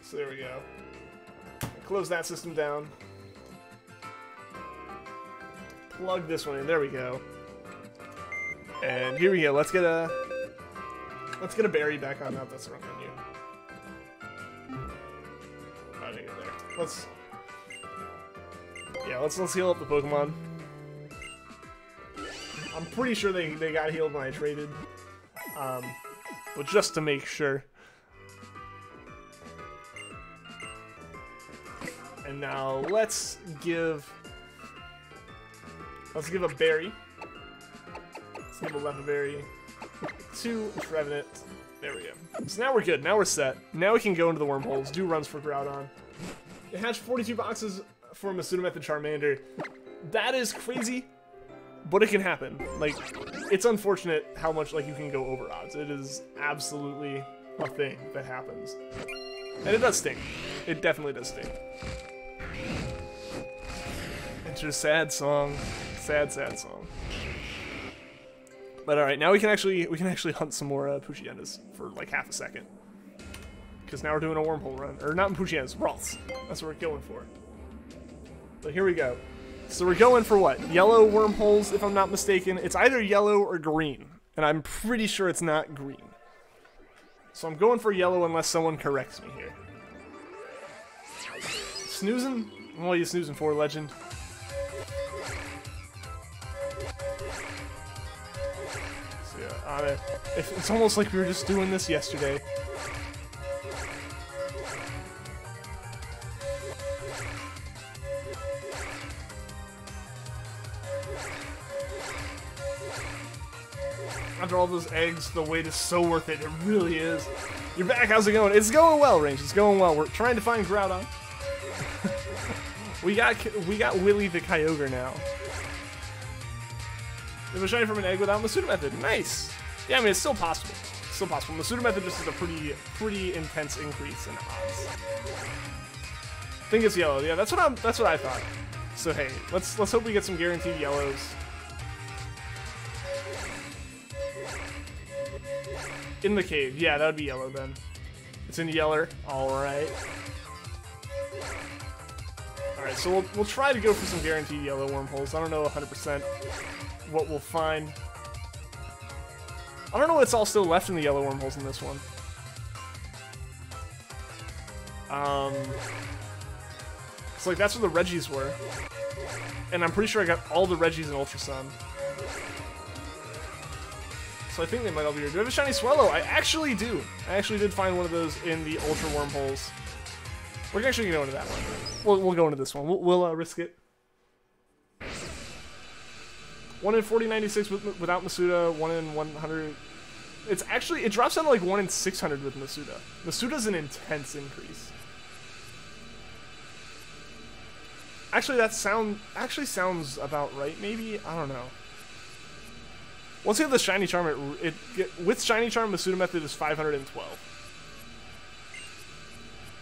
So there we go. Close that system down. Plug this one in. There we go. And here we go. Let's get a berry back on. No, that's the wrong menu. gonna go there. Let's heal up the Pokemon. I'm pretty sure they got healed when I traded. But just to make sure. And now let's give a berry. Let's give a Leatherberry to Trevenant. There we go. So now we're good. Now we're set. Now we can go into the wormholes, do runs for Groudon. It hatched 42 boxes for Masuda Method Charmander. That is crazy, but it can happen. Like, it's unfortunate how much like you can go over odds. It is absolutely a thing that happens. And it does sting. It definitely does sting. Enter sad song. Sad song. But alright, now we can actually hunt some more Poochyenas for like half a second. Because now we're doing a wormhole run. Or not in Poochyenas, Ralts. That's what we're going for. But here we go. So we're going for what? Yellow wormholes, if I'm not mistaken. It's either yellow or green. And I'm pretty sure it's not green. So I'm going for yellow unless someone corrects me here. Snoozing? What are you snoozing for, legend? So yeah, it's almost like we were just doing this yesterday. After all those eggs, the wait is so worth it. It really is. You're back. How's it going? It's going well, Range. It's going well. We're trying to find Groudon. we got Willy the Kyogre now. It was shiny from an egg without Masuda Method. Nice. Yeah, I mean it's still possible. It's still possible. Masuda Method just is a pretty intense increase in odds. I think it's yellow. Yeah, that's what I thought. So hey, let's hope we get some guaranteed yellows. In the cave. Yeah, that would be yellow then. It's in yeller. Alright. Alright, so we'll try to go for some guaranteed yellow wormholes. I don't know 100% what we'll find. I don't know what's all still left in the yellow wormholes in this one. It's like that's where the Reggies were. And I'm pretty sure I got all the Reggies in Ultra Sun. So I think they might all be here. Do I have a shiny Swellow? I actually do. I actually did find one of those in the Ultra Wormholes. We're actually going to go into that one. We'll go into this one. We'll risk it. 1 in 4096 without Masuda. 1 in 100. It drops down to like 1 in 600 with Masuda. Masuda's an intense increase. Actually, that sounds about right. Maybe, I don't know. Once you have the Shiny Charm, with Shiny Charm, Masuda Method is 512.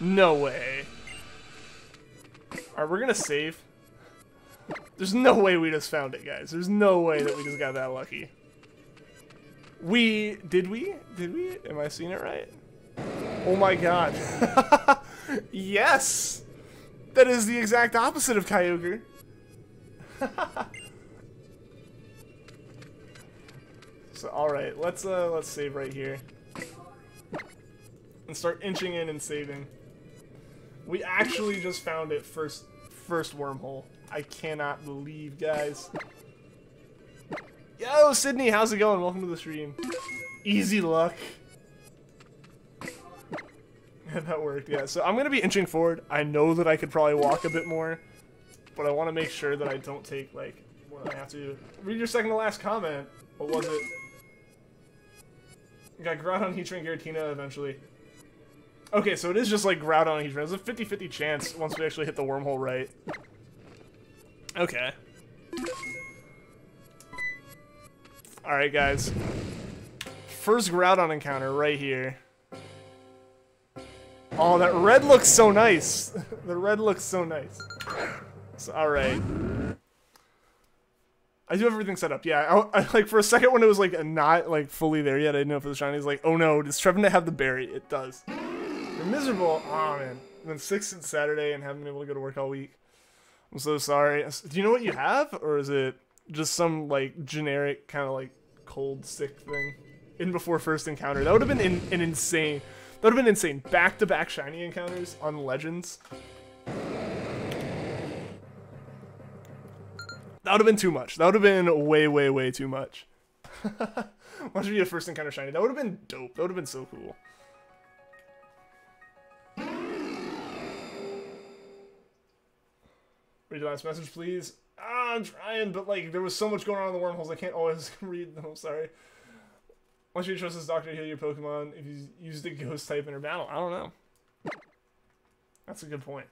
No way. Alright, we're gonna save. There's no way we just found it, guys. There's no way that we just got that lucky. Did we? Am I seeing it right? Oh my god. Yes! That is the exact opposite of Kyogre. So, alright, let's save right here. And start inching in and saving. We actually just found it first wormhole. I cannot believe, guys. Yo, Sydney, how's it going? Welcome to the stream. Easy luck. Yeah, that worked, yeah. So I'm gonna be inching forward. I know that I could probably walk a bit more, but I want to make sure that I don't take, like, more than I have to. Read your second to last comment. What was it? Got Groudon, Heatran, Giratina eventually. Okay, so it is just like Groudon and Heatran. There's a 50-50 chance once we actually hit the wormhole right. Okay. Alright, guys. First Groudon encounter right here. Oh, that red looks so nice. The red looks so nice. So, alright. I do have everything set up. Yeah, I like for a second when it was like not like fully there yet, I didn't know if it was shiny. It's like, oh no, does Trevenant have the berry? It does. You're miserable. Oh man. And then 6th and Saturday and haven't been able to go to work all week. I'm so sorry. Do you know what you have, or is it just some like generic kind of like cold sick thing in before first encounter? That would have been an insane. That would have been insane. Back-to-back shiny encounters on Legends. That would have been too much. That would have been way, way, way too much. Watch me a first encounter shiny. That would have been dope. That would have been so cool. Read the last message, please. Ah, I'm trying, but like there was so much going on in the wormholes, I can't always read them. I'm sorry. Why should you trust this doctor to heal your Pokemon if you use the ghost type in her battle? I don't know. That's a good point.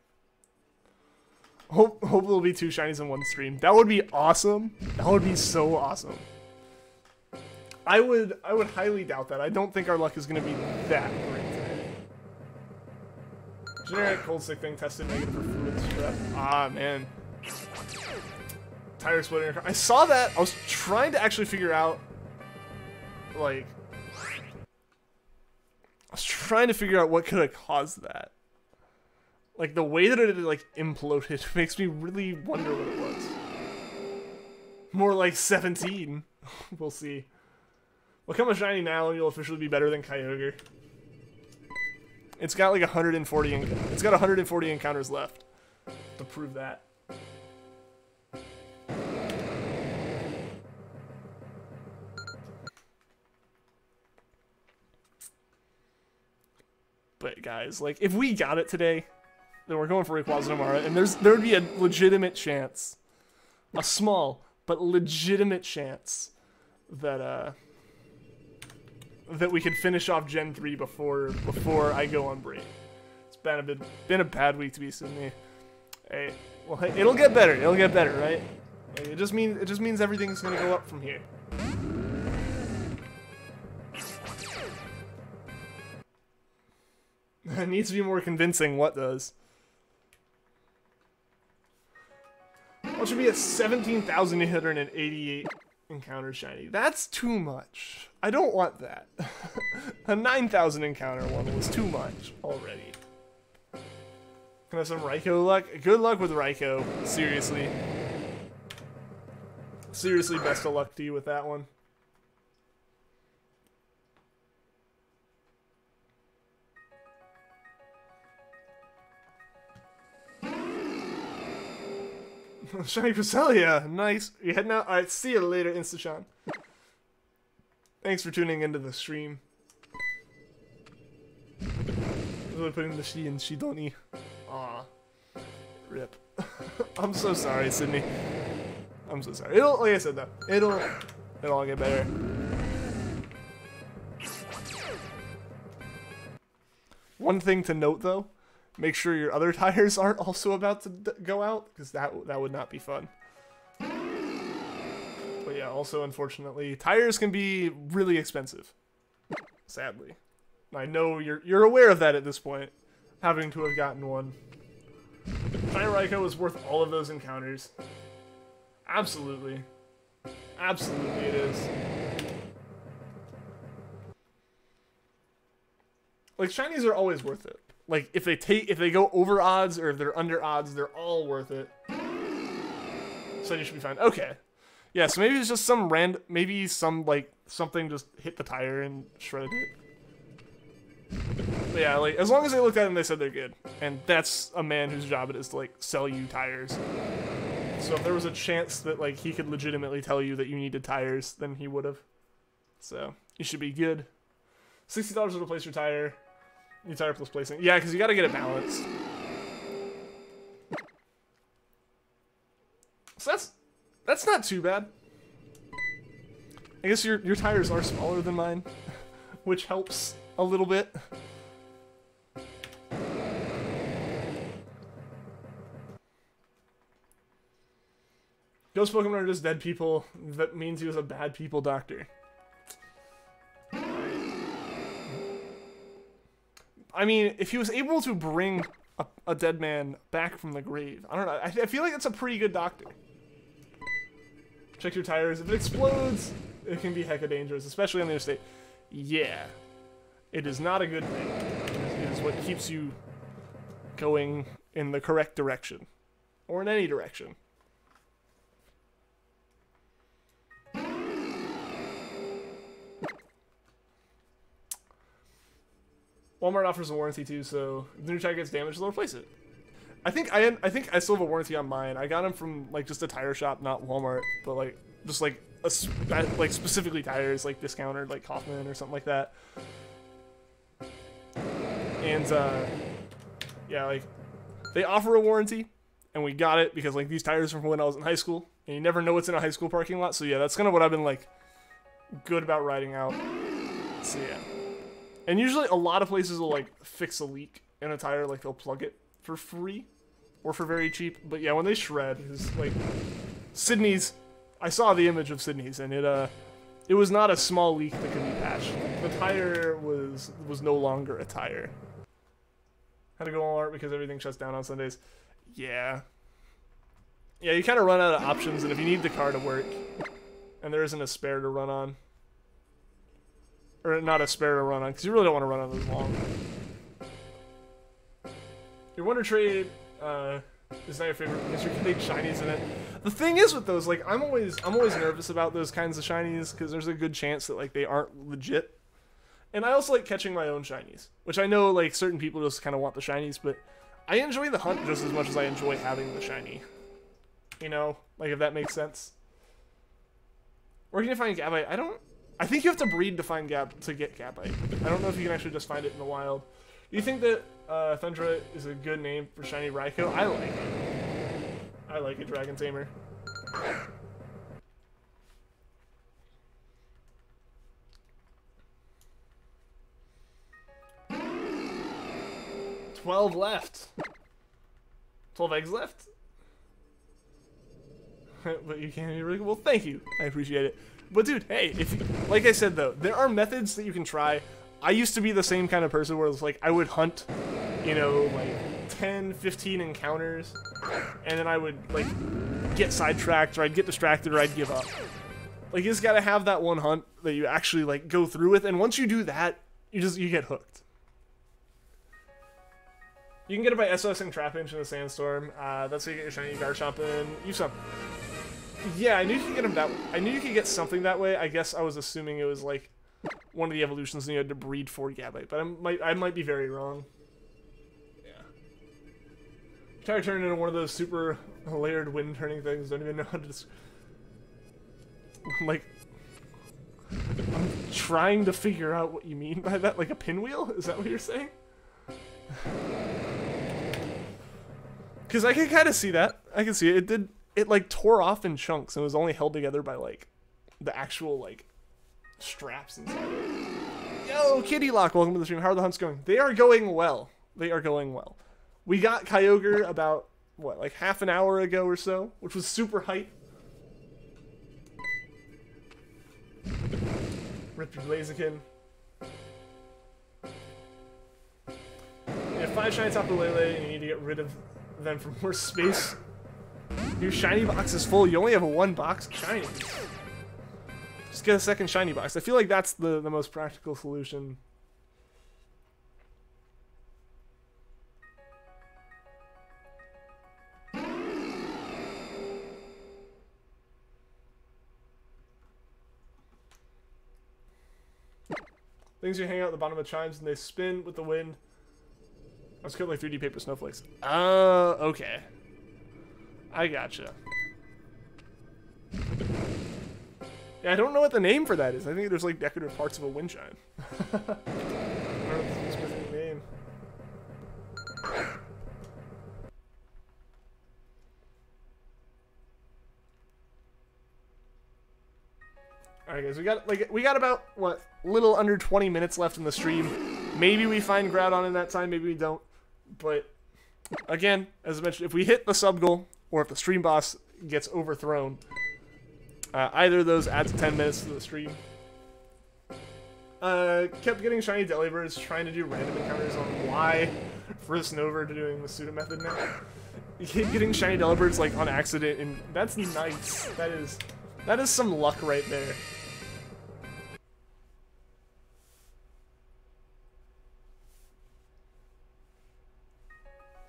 Hope there'll be 2 shinies in one stream. That would be awesome. That would be so awesome. I would highly doubt that. I don't think our luck is gonna be that great today. Generic cold sick thing tested negative for fluid strep. Ah man. Tire splitting. I saw that. I was trying to actually figure out like what could have caused that. Like the way that it like imploded makes me really wonder what it was. More like 17. We'll see. Become a shiny now and you'll officially be better than Kyogre. It's got like 140 it's got 140 encounters left to prove that. But guys, like if we got it today, then we're going for Rayquaza tomorrow, and there would be a legitimate chance, a small but legitimate chance that that we could finish off Gen 3 before I go on break. It's been a bad week to be Sydney. Hey, well, hey, it'll get better. It'll get better, right? Like, it just means everything's gonna go up from here. It needs to be more convincing. What does? What should be at 17,888 encounter shiny? That's too much. I don't want that. A 9,000 encounter one was too much already. Can I have some Raikou luck? Good luck with Raikou. Seriously. Seriously, best of luck to you with that one. Shiny Cresselia, nice. You heading out? Alright, see you later, Instashan. Thanks for tuning into the stream. Really putting the she in Shidoni. Aw. Rip. I'm so sorry, Sydney. I'm so sorry. It'll, like I said though, it'll all get better. One thing to note though, make sure your other tires aren't also about to go out, because that would not be fun. But yeah, also unfortunately, tires can be really expensive. Sadly. I know you're aware of that at this point, having to have gotten one. Shiny Raikou is worth all of those encounters. Absolutely. Absolutely it is. Like, shinies are always worth it. Like, if they go over odds or if they're under odds, they're all worth it. So you should be fine. Okay. Yeah, so maybe it's just some maybe some, like, something just hit the tire and shredded it. But yeah, like, as long as they looked at it and they said they're good. And that's a man whose job it is to, like, sell you tires. So if there was a chance that, like, he could legitimately tell you that you needed tires, then he would have. So, you should be good. $60 to replace your tire. New tire plus placing. Yeah, because you got to get it balanced. So that's not too bad. I guess your tires are smaller than mine, which helps a little bit. Ghost Pokemon are just dead people. That means he was a bad people doctor. I mean, if he was able to bring a dead man back from the grave, I don't know. I feel like that's a pretty good doctor. Check your tires. If it explodes, it can be hecka dangerous, especially on the interstate. Yeah. It is not a good thing. It is what keeps you going in the correct direction. Or in any direction. Walmart offers a warranty too, so if the new tire gets damaged, they'll replace it. I think I still have a warranty on mine. I got them from like just a tire shop, not Walmart, but like just like like specifically tires, like discounted, like Kaufman or something like that. And yeah, like they offer a warranty, and we got it because like these tires are from when I was in high school, and you never know what's in a high school parking lot. So yeah, that's kind of what I've been like good about riding out. So yeah, and usually a lot of places will like fix a leak in a tire, like they'll plug it for free or for very cheap. But yeah, when they shred, it's like Sydney's. I saw the image of Sydney's, and it was not a small leak that could be patched. The tire was no longer a tire. Had to go Walmart because everything shuts down on Sundays. Yeah. Yeah, you kind of run out of options, and if you need the car to work, and there isn't a spare to run on, or not a spare to run on, because you really don't want to run on those long. Your Wonder Trade is not your favorite because you're getting shinies in it. The thing is with those, like, I'm always nervous about those kinds of shinies because there's a good chance that like they aren't legit. And I also like catching my own shinies, which I know like certain people just kind of want the shinies, but I enjoy the hunt just as much as I enjoy having the shiny. You know, like if that makes sense. Where can you find Gabite? I think you have to breed to find to get Gabite. I don't know if you can actually just find it in the wild. Do you think that Thundra is a good name for shiny Raikou? I like it. I like it, Dragon Tamer. 12 left. 12 eggs left. But you can't be really well. Thank you. I appreciate it. But dude, hey, if you, like I said though, there are methods that you can try. I used to be the same kind of person where it's like I would hunt, you know, like 10, 15 encounters, and then I would like get sidetracked, or I'd get distracted, or I'd give up. Like you just gotta have that one hunt that you actually like go through with, and once you do that, you get hooked. You can get it by SOSing Trapinch in the Sandstorm. That's how you get your shiny Garchomp in. Use some. Yeah, I knew you could get him that way. I knew you could get something that way. I guess I was assuming it was like one of the evolutions and you had to breed for Gabite, but I might be very wrong. Yeah. Try to turn into one of those super layered wind turning things. Don't even know how to just like. I'm trying to figure out what you mean by that. Like a pinwheel? Is that what you're saying? Because I can kind of see that. I can see it. It like tore off in chunks and was only held together by like the actual like straps inside it. Yo, Kitty Lock, welcome to the stream. How are the hunts going? They are going well. They are going well. We got Kyogre about what, like half an hour ago or so, which was super hype. Rip your Blaziken. You have 5 shiny Tapu Lele and you need to get rid of them for more space. Your shiny box is full. You only have a 1 box of shiny. Just get a second shiny box. I feel like that's the most practical solution. Things you hang out at the bottom of chimes and they spin with the wind. I was like 3D paper snowflakes. Okay. I gotcha. Yeah, I don't know what the name for that is. I think there's like decorative parts of a wind chime. I don't know if it's a specific name. Alright guys, we got about what, little under 20 minutes left in the stream. Maybe we find Groudon in that time, maybe we don't. But again, as I mentioned, if we hit the sub goal, or if the stream boss gets overthrown, either of those adds 10 minutes to the stream. Kept getting shiny Delibirds, trying to do random encounters on Y for Snover to doing the pseudo method now. You keep getting shiny Delibirds like on accident, and that's nice. That is some luck right there.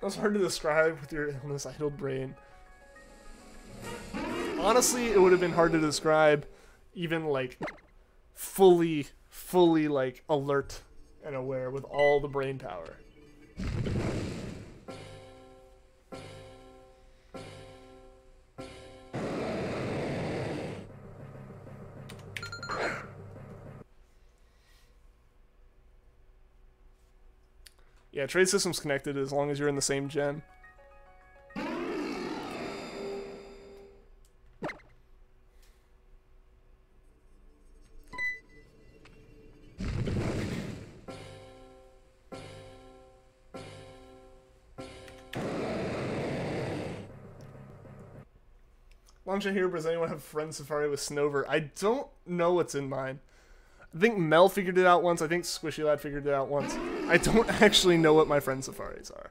That's hard to describe with your illness-idled brain. Honestly, it would have been hard to describe even, like, fully, like, alert and aware with all the brain power. Yeah, trade system's connected as long as you're in the same gen. Launch here, but does anyone have Friend Safari with Snover? I don't know what's in mine. I think Mel figured it out once. I think Squishy Lad figured it out once. I don't actually know what my Friend Safaris are.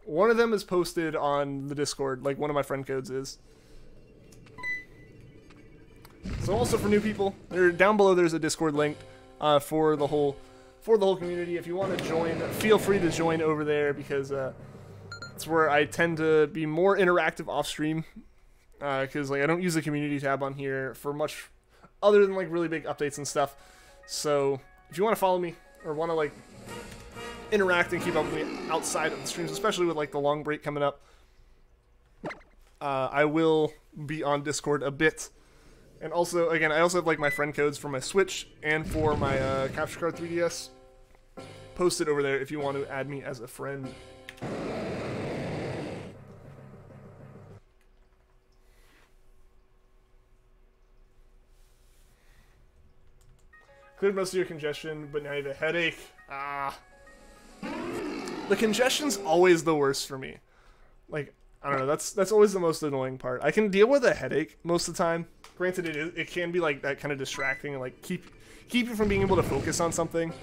One of them is posted on the Discord, like one of my friend codes is. So also for new people, down below there's a Discord link for the whole community. If you want to join, feel free to join over there because it's where I tend to be more interactive off stream. Because like I don't use the community tab on here for much other than like really big updates and stuff. So if you want to follow me or want to like interact and keep up with me outside of the streams, especially with like the long break coming up, I will be on Discord a bit. And also, again, I also have like my friend codes for my Switch and for my Capture Card 3DS posted over there if you want to add me as a friend. Cleared most of your congestion, but now you have a headache. The congestion's always the worst for me. Like, I don't know, that's always the most annoying part. I can deal with a headache most of the time. Granted, it can be like that kind of distracting and like keep you from being able to focus on something.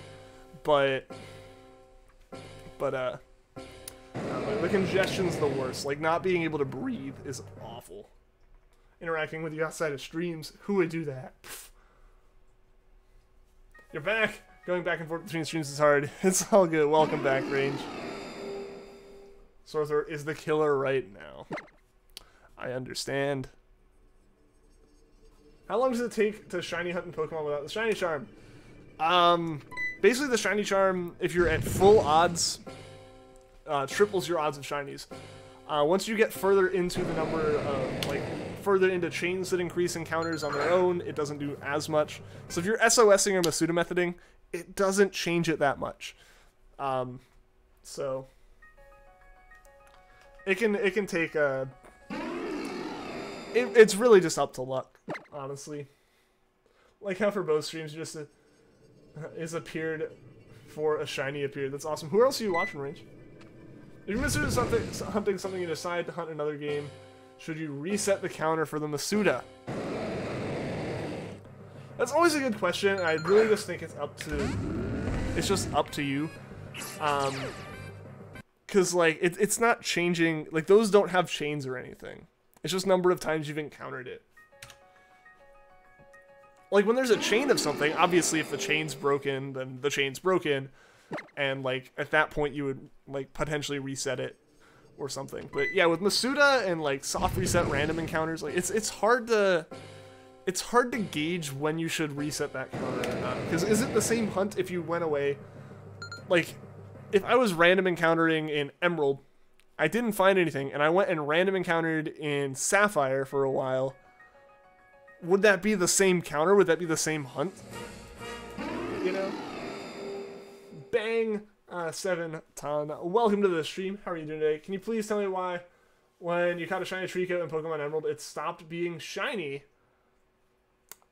But the congestion's the worst. Like, not being able to breathe is awful. Interacting with you outside of streams, who would do that? Pfft. You're back! Going back and forth between streams is hard. It's all good. Welcome back, Range. Sorcerer is the killer right now. I understand. How long does it take to shiny hunt in Pokemon without the shiny charm? Basically the shiny charm, if you're at full odds, triples your odds of shinies. Once you get further into the number of, like, further into chains that increase encounters on their own, it doesn't do as much. So if you're SOSing or Masuda methoding, it doesn't change it that much. So it can take it's really just up to luck, honestly. Like how for both streams just is appeared for a shiny appeared. That's awesome. Who else are you watching, Range? If you're hunting something, you decide to hunt another game. Should you reset the counter for the Masuda? That's always a good question. I really just think it's just up to you. Cause like it's not changing. Like those don't have chains or anything. It's just number of times you've encountered it. Like when there's a chain of something, obviously if the chain's broken, then the chain's broken. And like at that point you would like potentially reset it or something. But yeah, with Masuda and like soft reset random encounters, like it's hard to gauge when you should reset that counter or not. Because is it the same hunt if you went away? Like if I was random encountering in Emerald, I didn't find anything, and I went and random encountered in Sapphire for a while, would that be the same counter? Would that be the same hunt? You know? Bang! 7 ton. Welcome to the stream. How are you doing today? Can you please tell me why, when you caught a shiny Treecko in Pokemon Emerald, it stopped being shiny?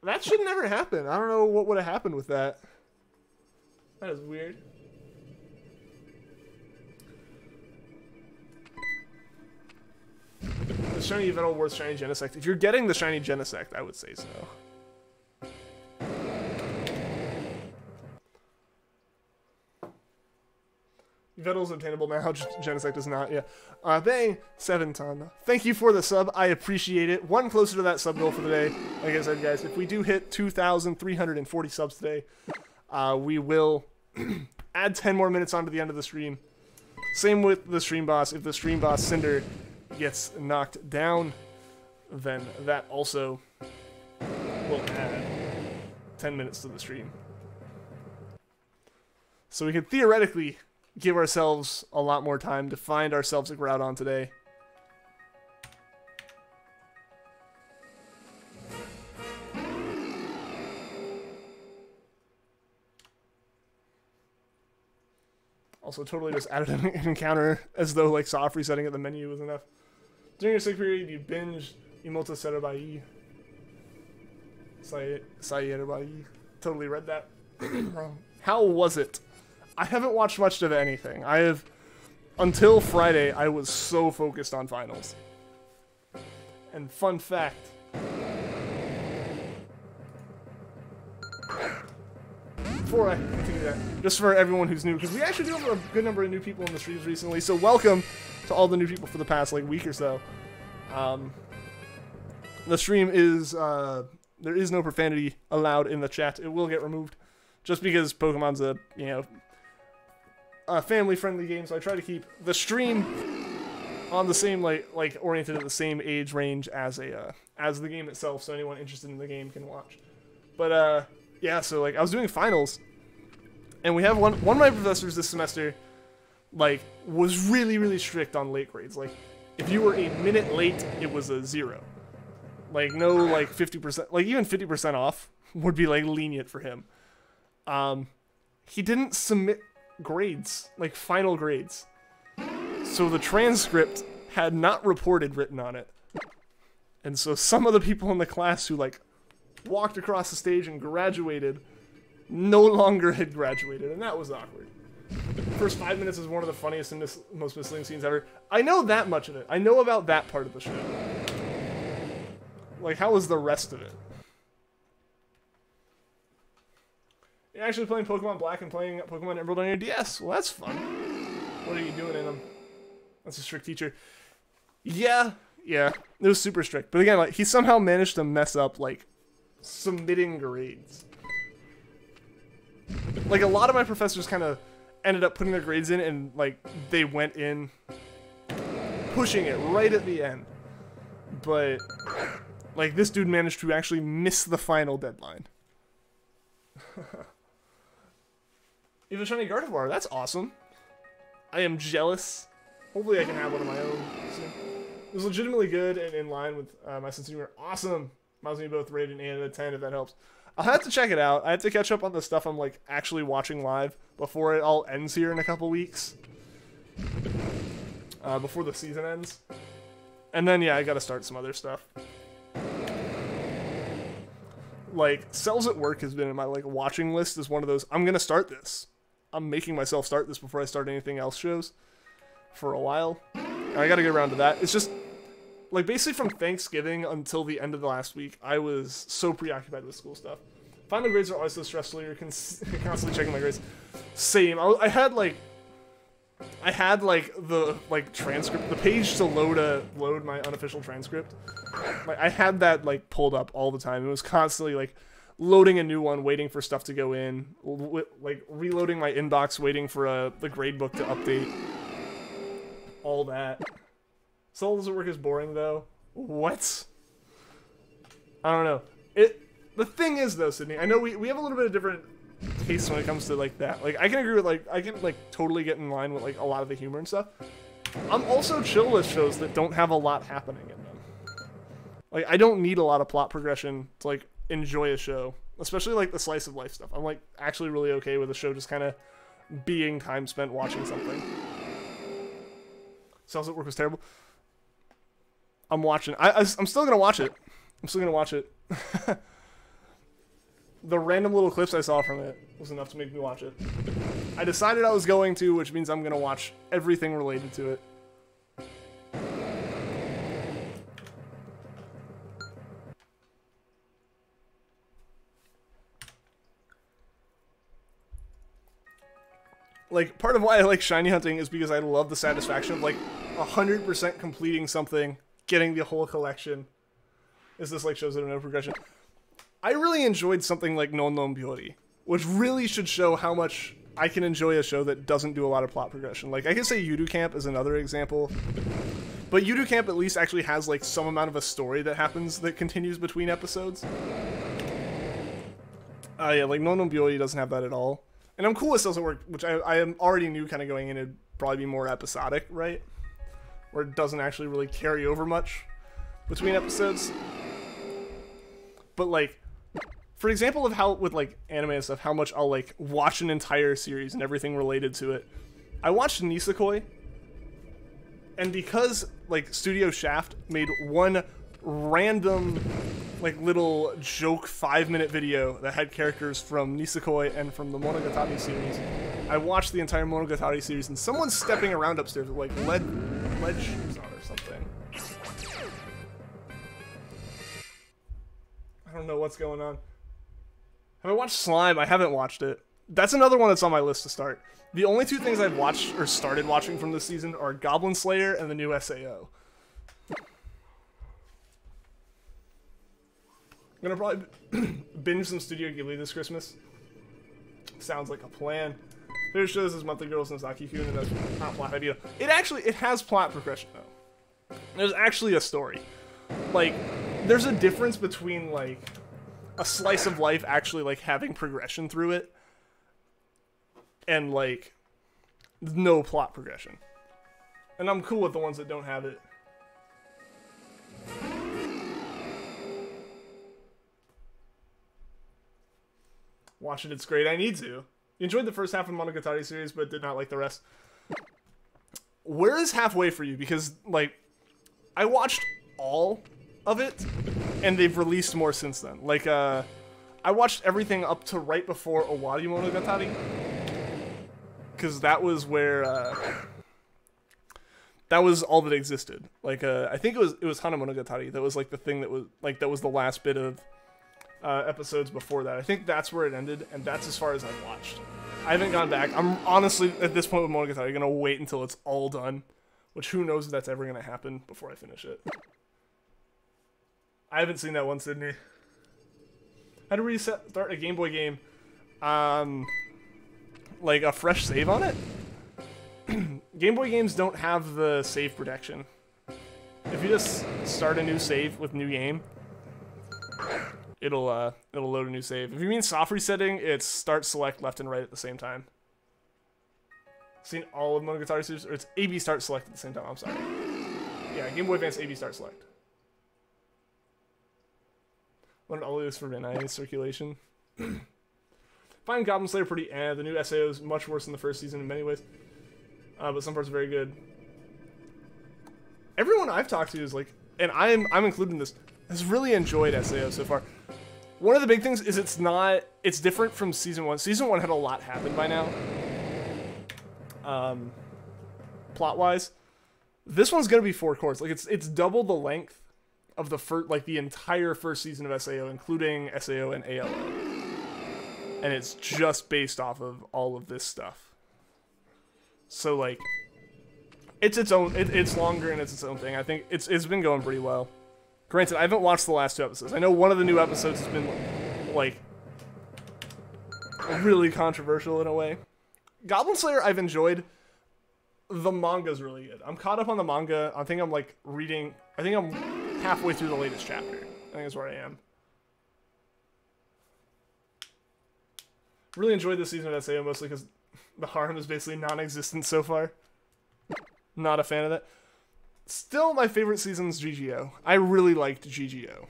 That should never happen. I don't know what would have happened with that. That is weird. The shiny Yveltal worth shiny Genesect. If you're getting the shiny Genesect, I would say so. Yveltal's obtainable now, Genesect is not, yeah. Bang, 7 ton. Thank you for the sub, I appreciate it. One closer to that sub goal for the day. Like I said, guys, if we do hit 2,340 subs today, we will add 10 more minutes onto the end of the stream. Same with the stream boss. If the stream boss Cinder gets knocked down, then that also will add 10 minutes to the stream. So we could theoretically give ourselves a lot more time to find ourselves a Groudon today. Also, totally just added an encounter as though like soft resetting at the menu was enough. During your sick period, you binged Imolta Serabai. Serabai. Totally read that wrong. How was it? I haven't watched much of anything. I have, until Friday, I was so focused on finals. And fun fact. Before I continue that, just for everyone who's new, because we actually do have a good number of new people in the streams recently, so welcome to all the new people for the past like week or so. The stream is, there is no profanity allowed in the chat. It will get removed, just because Pokemon's a, you know, a family-friendly game, so I try to keep the stream on the same, like oriented at the same age range as the game itself, so anyone interested in the game can watch. But, yeah, so, like, I was doing finals, and we have one of my professors this semester, like, was really, really strict on late grades. Like, if you were a minute late, it was a 0. Like, no, like, 50%, like, even 50% off would be, like, lenient for him. He didn't submit grades, like, final grades. So the transcript had not reported written on it. And so some of the people in the class who, like, walked across the stage and graduated no longer had graduated, and that was awkward. The first 5 minutes is one of the funniest and most misleading scenes ever. I know that much of it. I know about that part of the show. Like, how was the rest of it? You're actually playing Pokemon Black and playing Pokemon Emerald on your DS. Well, that's fun. What are you doing in them? That's a strict teacher. Yeah, it was super strict. But again, like, he somehow managed to mess up, like, submitting grades. Like, a lot of my professors kind of ended up putting their grades in, and like they went in pushing it right at the end. But like, this dude managed to actually miss the final deadline. You have a shiny Gardevoir. That's awesome. I am jealous. Hopefully I can have one of my own soon. It was legitimately good and in line with my sense of humor. Awesome. Miles and me both rated an 8 out of 10 if that helps. I'll have to check it out. I have to catch up on the stuff I'm like actually watching live before it all ends here in a couple weeks. Before the season ends. And then yeah, I gotta start some other stuff. Like, Cells at Work has been in my like watching list as one of those, I'm gonna start this. I'm making myself start this before I start anything else shows for a while. And I gotta get around to that. It's just like basically from Thanksgiving until the end of the last week, I was so preoccupied with school stuff. Final grades are always so stressful. You're constantly checking my grades. Same. I had like the transcript, the page to load my unofficial transcript. Like I had that like pulled up all the time. It was constantly like loading a new one, waiting for stuff to go in, like reloading my inbox, waiting for the grade book to update. All that. Cells at Work is boring though. What? I don't know. The thing is though, Sydney, I know we have a little bit of different tastes when it comes to like that. Like I can agree with like I can like totally get in line with like a lot of the humor and stuff. I'm also chill with shows that don't have a lot happening in them. Like I don't need a lot of plot progression to like enjoy a show, especially like the slice of life stuff. I'm like actually really okay with a show just kind of being time spent watching something. Cells at Work was terrible. I'm watching. I'm still gonna watch it. I'm still gonna watch it. The random little clips I saw from it was enough to make me watch it. I decided I was going to, which means I'm gonna watch everything related to it. Like, part of why I like shiny hunting is because I love the satisfaction of like 100% completing something, getting the whole collection. Is this like shows that have no progression? I really enjoyed something like Non Non Beauty, which really should show how much I can enjoy a show that doesn't do a lot of plot progression. Like, I could say Yudu Camp is another example, but Yudu Camp at least actually has like some amount of a story that happens that continues between episodes. Yeah, like Non Non Beauty doesn't have that at all. And I'm cool with Cells at Work, which I already knew kind of going in it'd probably be more episodic, right? Where it doesn't actually really carry over much between episodes. But like, for example of how, with like anime and stuff, how much I'll like watch an entire series and everything related to it. I watched Nisekoi, and because like Studio Shaft made one random like little joke 5-minute video that had characters from Nisekoi and from the Monogatari series, I watched the entire Monogatari series, and someone's stepping around upstairs with like lead shoes on or something. I don't know what's going on. Have I watched Slime? I haven't watched it. That's another one that's on my list to start. The only two things I've watched or started watching from this season are Goblin Slayer and the new SAO. I'm gonna probably binge some Studio Ghibli this Christmas. Sounds like a plan. Finish shows as Monthly Girls and Zaki-kun, and that's not plot idea. It has plot progression though. There's actually a story. Like, there's a difference between like a slice of life actually like having progression through it and like no plot progression. And I'm cool with the ones that don't have it. Watch it, it's great. I need to. You enjoyed the first half of the Monogatari series, but did not like the rest. Where is halfway for you? Because, like, I watched all of it, and they've released more since then. Like, I watched everything up to right before Owari Monogatari. Because that was where, that was all that existed. Like, I think it was Hana Monogatari that was, like, the thing that was, like, that was the last bit of episodes before that. I think that's where it ended, and that's as far as I've watched. I haven't gone back. I'm honestly, at this point with Monogatari, gonna wait until it's all done, which who knows if that's ever gonna happen before I finish it. I haven't seen that one, Sydney. How to start a Game Boy game, like a fresh save on it? Game Boy games don't have the save protection. If you just start a new save with new game, it'll load a new save. If you mean soft resetting, it's start, select, left, and right at the same time. Seen all of Monogatari series, or it's AB start, select at the same time. I'm sorry. Yeah, Game Boy Advance AB start, select. Learned all of this for NIA circulation. Find Goblin Slayer pretty the new SAO is much worse than the first season in many ways. But some parts are very good. Everyone I've talked to is like, and I'm included in this, has really enjoyed SAO so far. One of the big things is it's different from Season 1. Season 1 had a lot happen by now. Plot-wise. This one's gonna be 4 courts. Like, it's double the length of the entire first season of SAO, including SAO and ALO. And it's just based off of all of this stuff. So, like, it's its own, it's longer and it's its own thing. I think it's been going pretty well. Granted, I haven't watched the last 2 episodes. I know one of the new episodes has been, like, really controversial in a way. Goblin Slayer I've enjoyed. The manga's really good. I'm caught up on the manga. I think I'm, like, reading, I think I'm halfway through the latest chapter. I think that's where I am. Really enjoyed this season of SAO, mostly because the harem is basically non-existent so far. Not a fan of that. Still, my favorite season's GGO. I really liked GGO.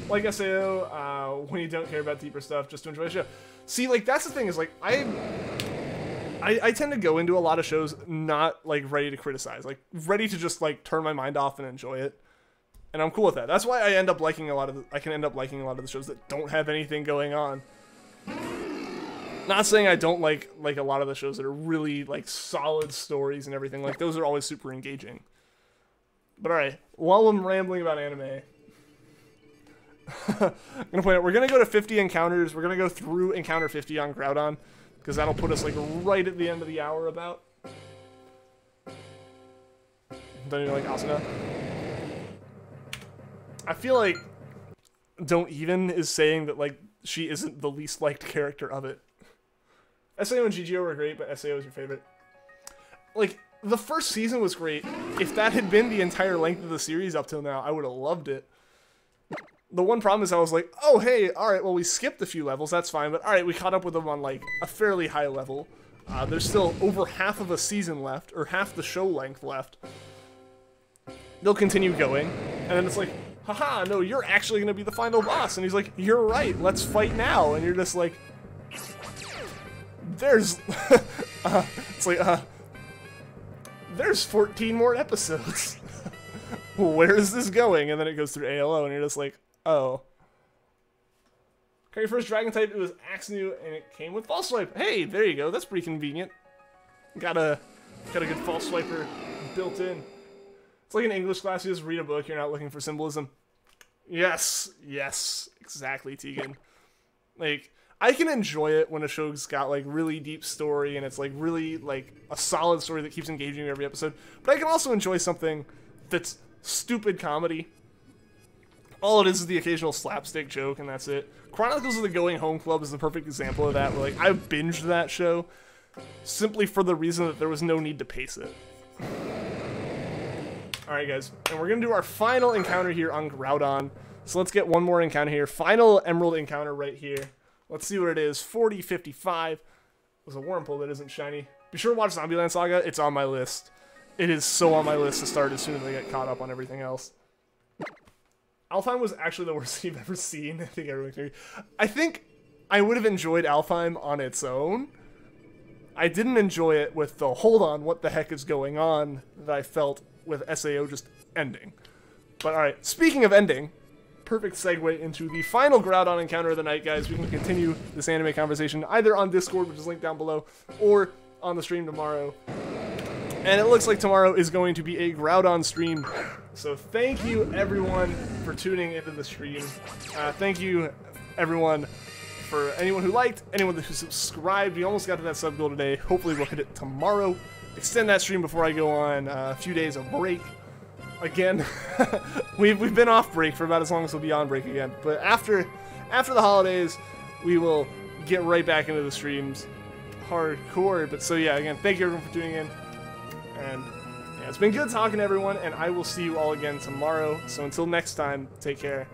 Like SAO, when you don't care about deeper stuff, just to enjoy the show. See, like, that's the thing, is, like, I tend to go into a lot of shows not, like, ready to criticize. Like, ready to just, like, turn my mind off and enjoy it. And I'm cool with that. That's why I end up liking I can end up liking a lot of the shows that don't have anything going on. Not saying I don't like a lot of the shows that are really, like, solid stories and everything. Like, those are always super engaging. But alright, while I'm rambling about anime, I'm gonna point out, we're gonna go to 50 encounters. We're gonna go through encounter 50 on Groudon, because that'll put us, like, right at the end of the hour about. Don't you like Asuna? I feel like Don't Even is saying that, like, she isn't the least liked character of it. SAO and GGO were great, but SAO is your favorite. Like, the first season was great. If that had been the entire length of the series up till now, I would have loved it. the one problem is I was like, oh, hey, all right, well, we skipped a few levels. That's fine. But all right, we caught up with them on like a fairly high level. There's still over half of a season left, or half the show length left. They'll continue going. And then it's like, haha, no, you're actually going to be the final boss. And he's like, you're right, let's fight now. And you're just like, there's, it's like, there's 14 more episodes. Where is this going? And then it goes through ALO, and you're just like, oh. Okay, your first dragon type, it was Axew, and it came with False Swipe. Hey, there you go, that's pretty convenient. Got a good False Swiper built in. It's like an English class, you just read a book, you're not looking for symbolism. Yes, exactly, Tegan. Like, I can enjoy it when a show's got, like, really deep story, and it's, like, really, like, a solid story that keeps engaging you every episode. But I can also enjoy something that's stupid comedy. All it is the occasional slapstick joke, and that's it. Chronicles of the Going Home Club is the perfect example of that, where, like, I binged that show simply for the reason that there was no need to pace it. Alright, guys, and we're going to do our final encounter here on Groudon. So let's get one more encounter here. Final Emerald encounter right here. Let's see what it is. 4055. There's a Wormhole that isn't shiny. Be sure to watch Zombieland Saga. It's on my list. It is so on my list to start as soon as I get caught up on everything else. Alfheim was actually the worst you've ever seen. I think everyone can agree. I think I would have enjoyed Alfheim on its own. I didn't enjoy it with the hold on, what the heck is going on that I felt with SAO just ending. But alright, speaking of ending, perfect segue into the final Groudon encounter of the night, guys. We can continue this anime conversation either on Discord, which is linked down below, or on the stream tomorrow. And it looks like tomorrow is going to be a Groudon stream. So thank you, everyone, for tuning into the stream. Thank you, everyone, for anyone who liked, anyone who subscribed. We almost got to that sub goal today. Hopefully we'll hit it tomorrow. Extend that stream before I go on a few days of break. Again, we've been off break for about as long as we'll be on break again. But after the holidays, we will get right back into the streams hardcore. But so yeah, again, thank you everyone for tuning in. And yeah, it's been good talking to everyone, and I will see you all again tomorrow. So until next time, take care.